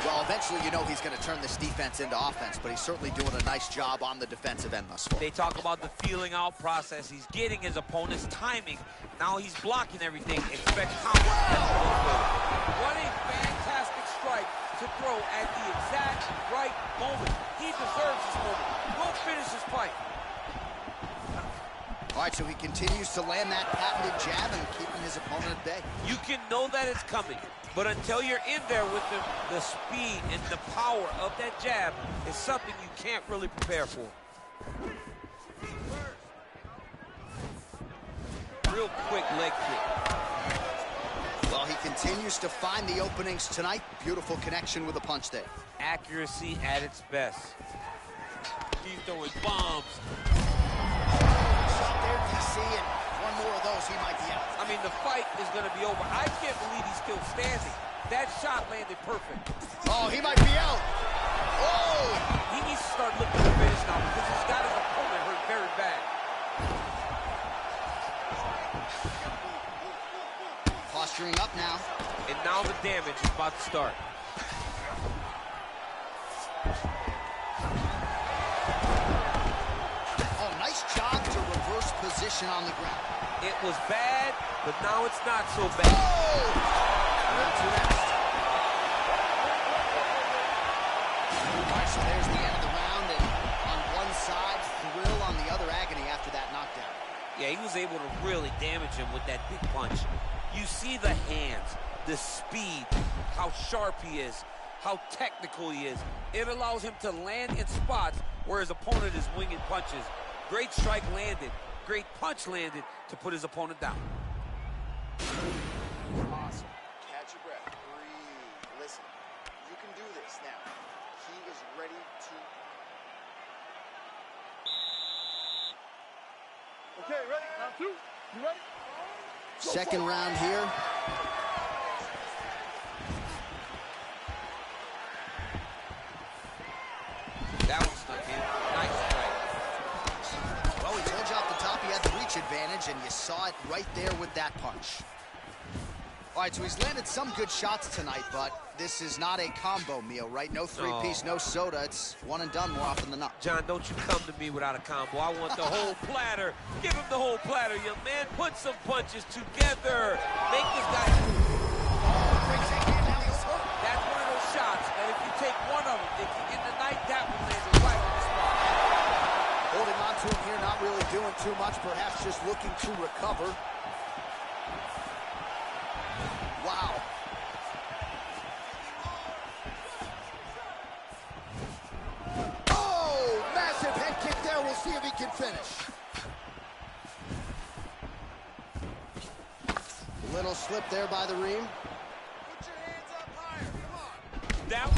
Well, eventually you know he's going to turn this defense into offense, but he's certainly doing a nice job on the defensive end thus far. They talk about the feeling out process. He's getting his opponent's timing. Now he's blocking everything. Expect counter. What a fantastic strike to throw at the exact right moment. He deserves this moment. Go finish his fight. All right, so he continues to land that patented jab and keeping his opponent at bay. You can know that it's coming, but until you're in there with the speed and the power of that jab is something you can't really prepare for. Real quick leg kick. Well, he continues to find the openings tonight. Beautiful connection with a punch there. Accuracy at its best. He's throwing bombs. Shot there, DC, and one more of those, he might be out. I mean, the fight is going to be over. I can't believe he's still standing. That shot landed perfect. Oh, he might be out. Oh! He needs to start looking to finish now because he's got his opponent hurt very bad. Posturing up now. And now the damage is about to start. Oh, nice job to reverse position on the ground. It was bad, but now it's not so bad. Oh! Round two next. All right, so there's the end of the round, and on one side, thrill, on the other, agony after that knockdown. Yeah, he was able to really damage him with that big punch. You see the hands, the speed, how sharp he is, how technical he is. It allows him to land in spots where his opponent is winging punches. Great strike landed, great punch landed to put his opponent down. Awesome. Catch your breath. Breathe. Listen, you can do this now. He is ready to... Okay, ready? Round two. You ready? Second round here. That one stuck in. Nice strike. Well, we told you off the top he had the reach advantage, and you saw it right there with that punch. All right, so he's landed some good shots tonight, but this is not a combo meal, right? No three-piece, no soda. It's one and done more often than not. John, don't you come to me without a combo. I want the whole platter. Give him the whole platter, young man. Put some punches together. Make this guy... That's one of those shots, and if you take one of them, if you get the night, that one lands right on the spot. Holding on to him here, not really doing too much, perhaps just looking to recover. Wow. Oh, massive head kick there. We'll see if he can finish. A little slip there by the ream. Put your hands up higher. Come on. That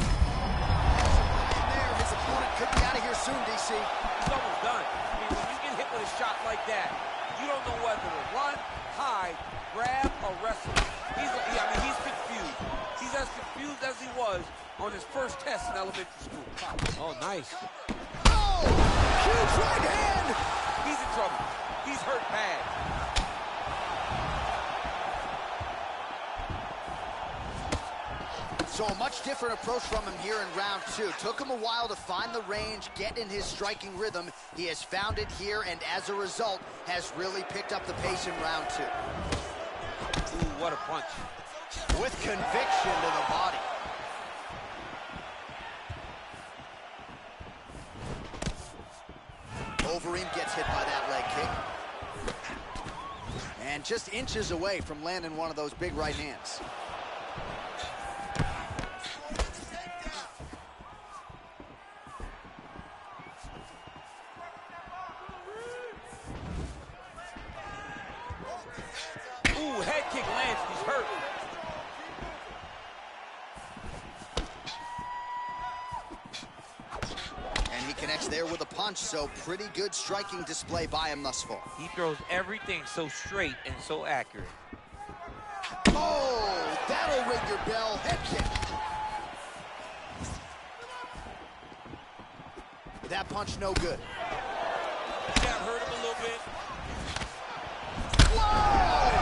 there, his opponent could be out of here soon, DC. He's almost done. I mean, when you get hit with a shot like that, you don't know whether to run, hide, grab, or wrestle. He's confused. He's as confused as he was on his first test in elementary school. Oh, nice. Oh, huge right hand. He's in trouble. He's hurt bad. So a much different approach from him here in round two. Took him a while to find the range, get in his striking rhythm. He has found it here, and as a result, has really picked up the pace in round two. Ooh, what a punch. With conviction to the body. Overeem gets hit by that leg kick. And just inches away from landing one of those big right hands. Ooh, head kick lands, he's hurt. And he connects there with a punch, so pretty good striking display by him thus far. He throws everything so straight and so accurate. Oh, that'll ring your bell. Head kick. That punch no good. That hurt him a little bit. Whoa!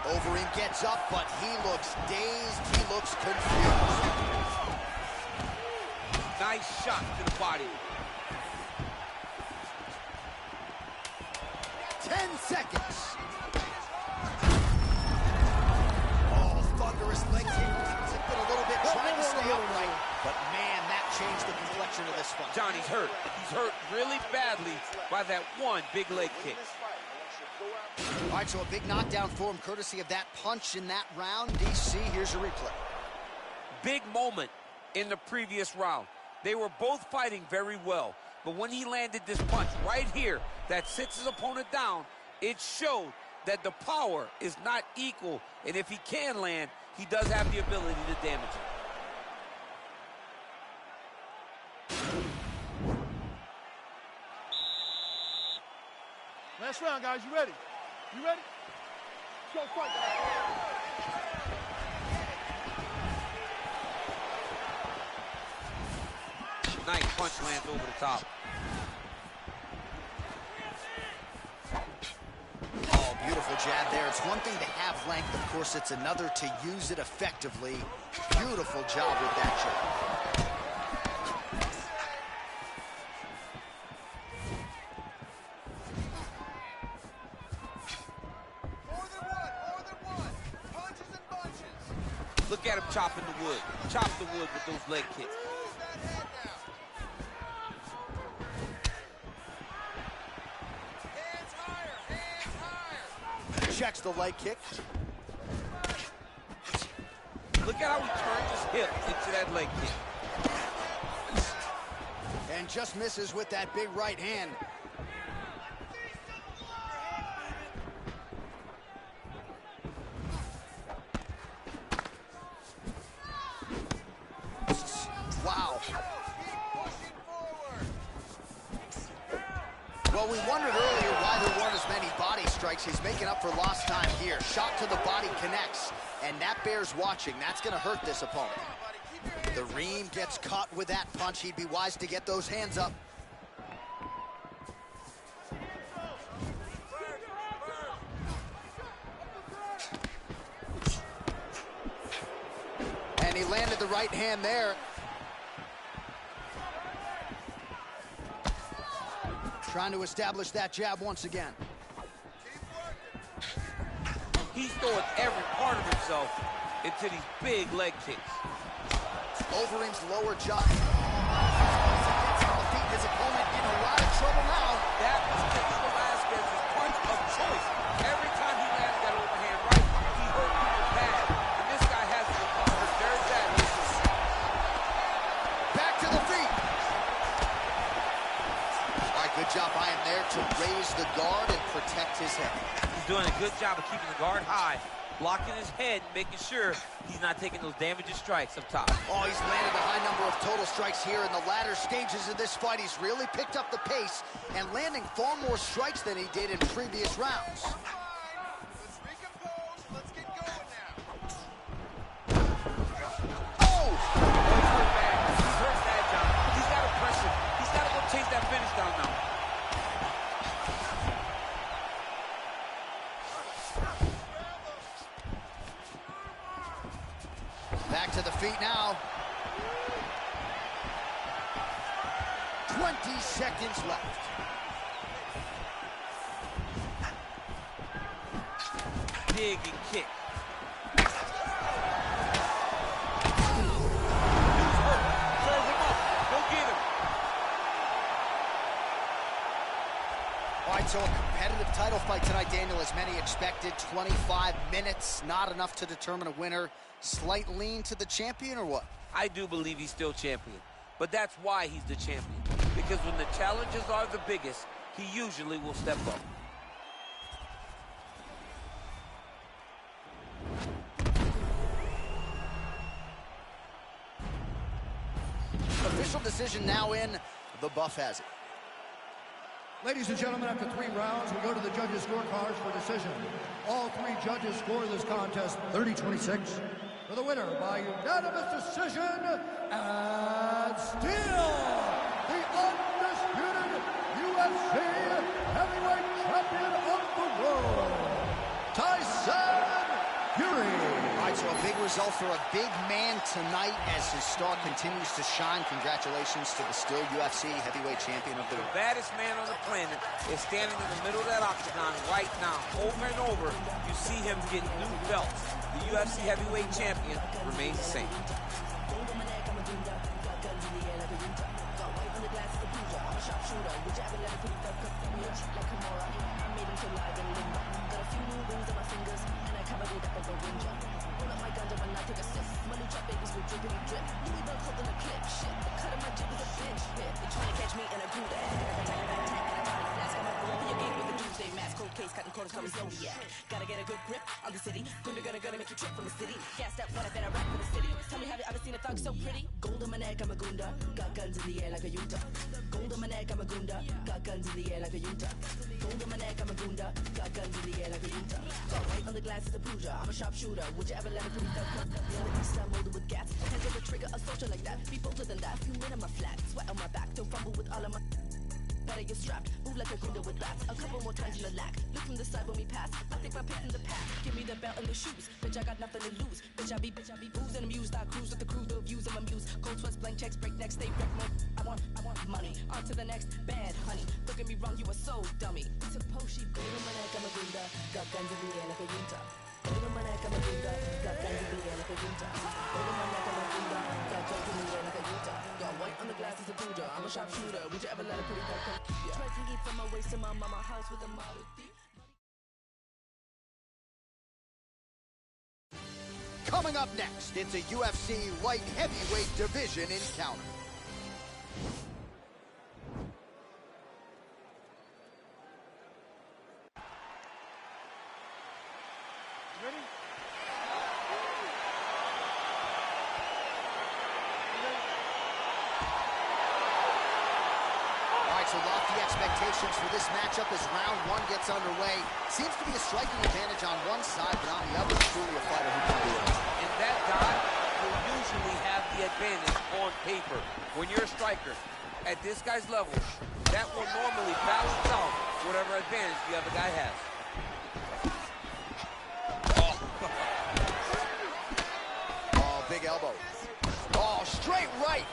Overeem gets up, but he looks dazed. He looks confused. Nice shot to the body. 10 seconds. leg kick tipped it a little bit, trying to stay upright. But man, that changed the complexion of this fight. Johnny's hurt. He's hurt really badly by that one big leg kick. All right, so a big knockdown for him, courtesy of that punch in that round. DC, here's a replay. Big moment in the previous round. They were both fighting very well, but when he landed this punch right here that sits his opponent down, it showed that the power is not equal, and if he can land, he does have the ability to damage him. Last round, guys. You ready? You ready? Let's go fight, guys. Nice punch lands over the top. Oh, beautiful jab there. It's one thing to have length. Of course, it's another to use it effectively. Beautiful job with that jab. Look at him chopping the wood. Chop the wood with those leg kicks. Checks the leg kick. Look at how he turns his hip into that leg kick. And just misses with that big right hand. Wow. Well, we wondered earlier why there weren't as many body strikes. He's making up for lost time here. Shot to the body connects, and that bears watching. That's going to hurt this opponent. The Reem gets caught with that punch. He'd be wise to get those hands up. And he landed the right hand there. Trying to establish that jab once again. He's throwing every part of himself into these big leg kicks. Overeem's lower jaw. Gets on the feet. His opponent in a lot of trouble now. That was Cain Velasquez's punch of choice. Every time he landed that overhand right, he hurt people bad. And this guy has to recover very badly. Back to the feet. All right, good job by him there to raise the guard and protect his head. He's doing a good job of keeping the guard high, blocking his head, making sure he's not taking those damaging strikes up top. Oh, he's landed a high number of total strikes here in the latter stages of this fight. He's really picked up the pace and landing far more strikes than he did in previous rounds. Let's recompose. Let's get going now. Oh! He's hurt bad. He's hurt bad, John. He's got to press him. He's got to go chase that finish down now. Back to the feet now. 20 seconds left. Dig and kick. All right, so a competitive title fight tonight, Daniel, as many expected. 25 minutes, not enough to determine a winner. Slight lean to the champion, or what? I do believe he's still champion, but that's why he's the champion. Because when the challenges are the biggest, he usually will step up. Official decision now in. The buff has it. Ladies and gentlemen, after 3 rounds, we go to the judges' scorecards for decision. All 3 judges score this contest 30-26 for the winner by unanimous decision, and still the undisputed UFC heavyweight champion of the world, Tyson Fury. All right, so big result for a big man tonight as his star continues to shine. Congratulations to the still UFC heavyweight champion of the world. The baddest man on the planet is standing in the middle of that octagon right now. Over and over, you see him get new belts. The UFC heavyweight champion remains the same. Gotta get a good grip on the city. Gonna make you trip from the city. Gas that one, I better rap for the city. Tell me, have you ever seen a thug so pretty? Gold on my neck, I'm a gunda. Got guns in the air like a Utah. Gold on my neck, I'm a gunda. Got guns in the air like a Utah. Gold on my neck, I'm a gunda. Got guns in the air like a Utah. Got white on the glass, it's a Pooja. I'm a sharpshooter. Would you ever let a pretty thug come? The east, I'm molded with gas. Can't get the trigger, a soldier like that. Be bolder than that. Feel wind on my flat. Sweat on my back. Don't fumble with all of my... Better get strapped, move like a gunda with bats. A couple more times in the lack. Look from the side when we pass. I think my pick in the pack. Give me the belt and the shoes. Bitch, I got nothing to lose. Bitch, I be boozing, amused. I cruise with the crew, the views of my muse. Cold sweats, blank checks, break necks, stay wreck mode. I want money. On to the next bad, honey. Don't get me wrong, you a soul dummy. It's a poshi, gold on my neck, I'm a gunda. Got guns in the air like a Utah. Gold on my neck, I'm a gunda. Got guns in the air like a Utah. Gold on my neck, I'm a gunda. Got guns in the air like a Utah. Got white on the glass, it's a Pooja. I'm a sharpshooter. Would you ever let a pretty thug come? Try to get from my waist to my mama house with a Molly. Coming up next, it's a UFC light heavyweight division encounter. Ready? So lofty expectations for this matchup as round one gets underway. Seems to be a striking advantage on one side, but on the other, truly a fighter who can do it. And that guy will usually have the advantage on paper. When you're a striker, at this guy's level, that will normally balance out whatever advantage the other guy has. Oh, big elbow. Oh, straight right.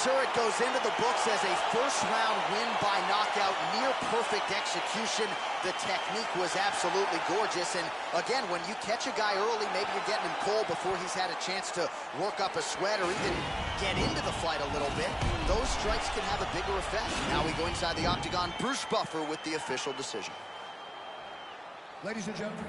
Sure, it goes into the books as a first-round win by knockout, near-perfect execution. The technique was absolutely gorgeous, and again, when you catch a guy early, maybe you're getting him cold before he's had a chance to work up a sweat or even get into the fight a little bit. Those strikes can have a bigger effect. Now we go inside the octagon. Bruce Buffer with the official decision. Ladies and gentlemen.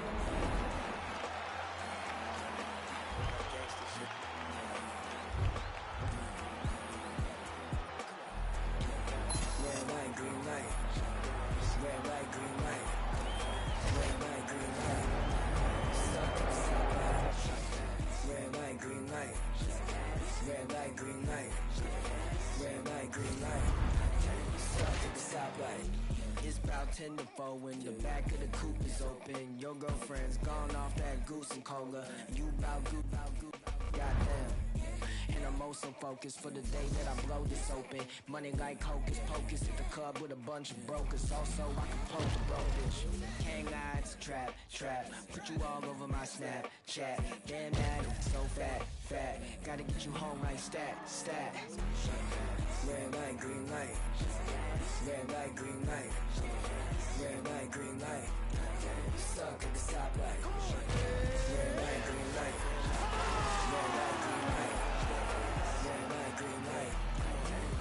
It's about 10 to 4 when the back of the coupe is open. Your girlfriend's gone off that goose and cola. You bout goddamn. And I'm also focused for the day that I blow this open. Money like hocus pocus at the club with a bunch of brokers. Also, I can poke a broke bitch. Hang eyes, trap. Put you all over my Snapchat. Damn that, so fat. Gotta get you home like stat. Red light, green light. Red light, green light. Red light, green light. Stuck at the stoplight. Red light, green light. Red light, green light. Red light, green light.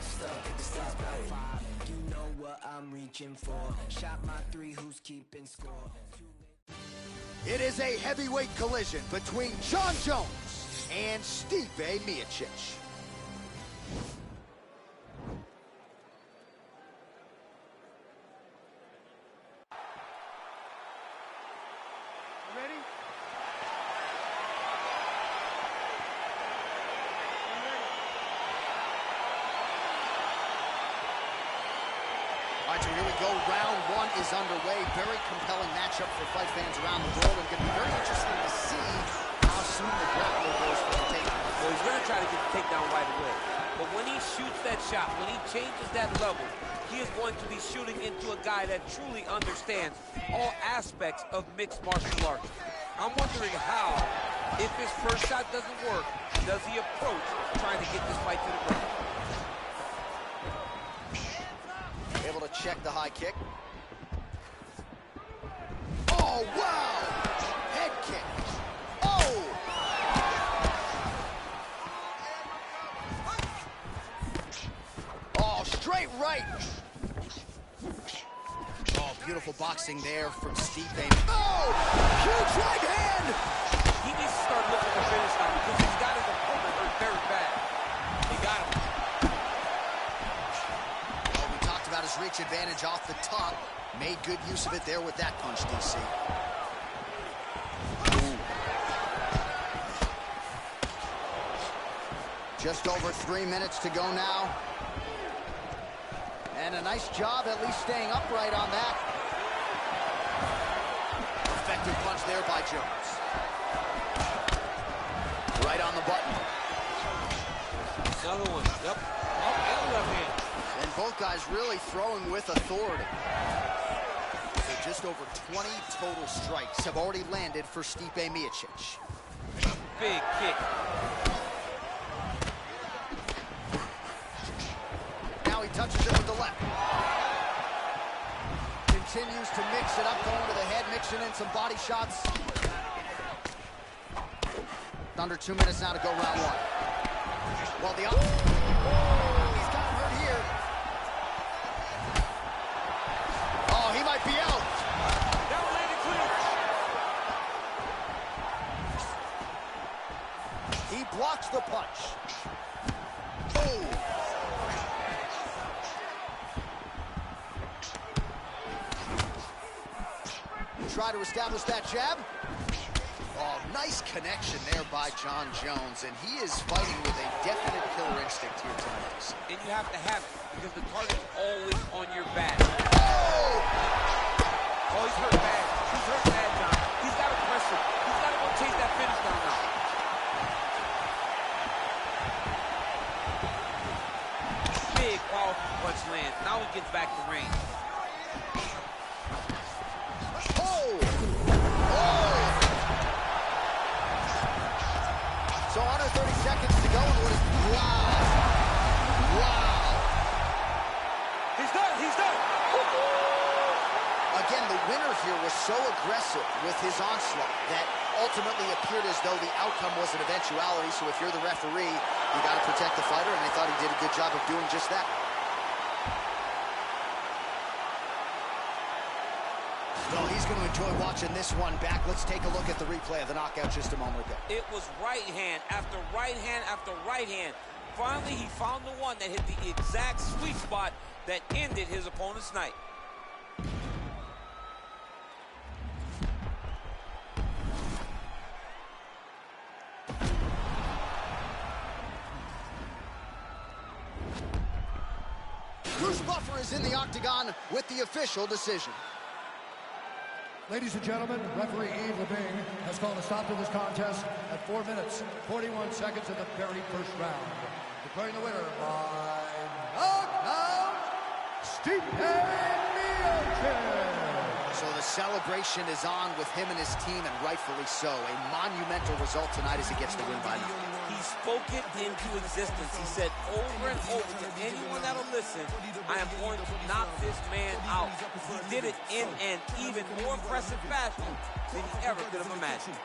Stuck at the stoplight. You know what I'm reaching for. Shot my 3, who's keeping score? It is a heavyweight collision between Jon Jones and Stipe Miocic. Ready? All right, so here we go. Round one is underway. Very compelling matchup for fight fans around the world. And going to be very interesting to see how assume the grappler goes for the takedown. Well, he's going to try to get the takedown right away. But when he shoots that shot, when he changes that level, he is going to be shooting into a guy that truly understands all aspects of mixed martial arts. I'm wondering how, if his first shot doesn't work, does he approach trying to get this fight to the ground? Able to check the high kick. Oh, wow! Head kick. Oh! Oh, straight right. Oh, beautiful boxing there from Stipe. Oh! Huge right hand! He needs to start looking for finish now because he's got his opponent hurt very bad. He got him. Well, we talked about his reach advantage off the top. Made good use of it there with that punch, DC. Ooh. Just over 3 minutes to go now. And a nice job at least staying upright on that. Effective punch there by Jones. Right on the button. Another one. Yep. Up and left hand. And both guys really throwing with authority. So just over 20 total strikes have already landed for Stipe Miocic. Big kick. Now he touches it with the left. Continues to mix it up, going to the head, mixing in some body shots. Under 2 minutes now to go round one. Well, he's gotten hurt here. Oh, he might be out. That landed clean. He blocks the punch. Oh. Try to establish that jab. Oh, nice connection there by John Jones, and he is fighting with a definite killer instinct here tonight. And you have to have it, because the target's always on your back. Oh! Oh, he's hurt bad. He's hurt bad, John. He's got to press him. He's got to go chase that finish down now. Big, powerful punch lands. Now he gets back to range. So under 30 seconds to go, and what is... Wow. Wow. He's done. He's done. Again, the winner here was so aggressive with his onslaught that ultimately appeared as though the outcome was an eventuality. So if you're the referee, you got to protect the fighter, and I thought he did a good job of doing just that. Well, he's going to enjoy watching this one back. Let's take a look at the replay of the knockout just a moment ago. It was right hand after right hand after right hand. Finally, he found the one that hit the exact sweet spot that ended his opponent's night. Bruce Buffer is in the octagon with the official decision. Ladies and gentlemen, referee Yves Levine has called a stop to this contest at 4 minutes, 41 seconds in the very first round. Declaring the winner by knockout, Stipe Miocic. So the celebration is on with him and his team, and rightfully so. A monumental result tonight as he gets the win by knockout. He spoke it into existence. He said over and over to anyone that'll listen, I am going to knock this man out. He did it in an even more impressive fashion than he ever could have imagined.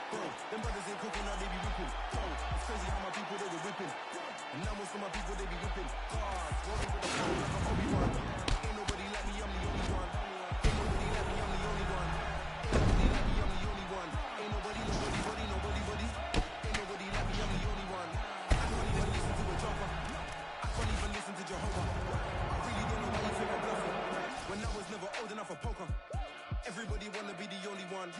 Everybody wanna be the only one.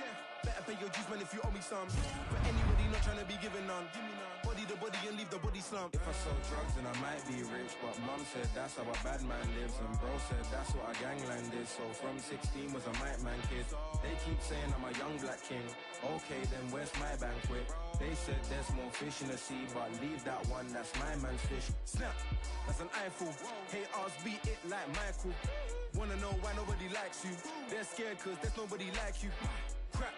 Better pay your dues, man, if you owe me some. But anybody not trying to be given none. Body the body and leave the body slumped. If I sell drugs then I might be rich, but mum said that's how a bad man lives, and bro said that's what a gangland is. So from 16 was a night man kid. They keep saying I'm a young black king. Okay, then where's my banquet? They said there's more fish in the sea, but leave that one, that's my man's fish. Snap, that's an eyeful. Haters beat it like Michael. Wanna know why nobody likes you? They're scared cause there's nobody like you. Crap,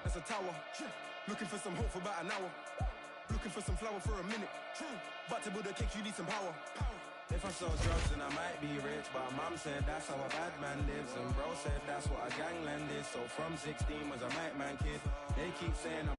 that's a tower. Looking for some hope for about an hour. Looking for some flour for a minute. But to build a cake you need some power. If I sell drugs then I might be rich, but mum said that's how a bad man lives, and bro said that's what a gangland is. So from 16 was a night man kid. They keep saying I'm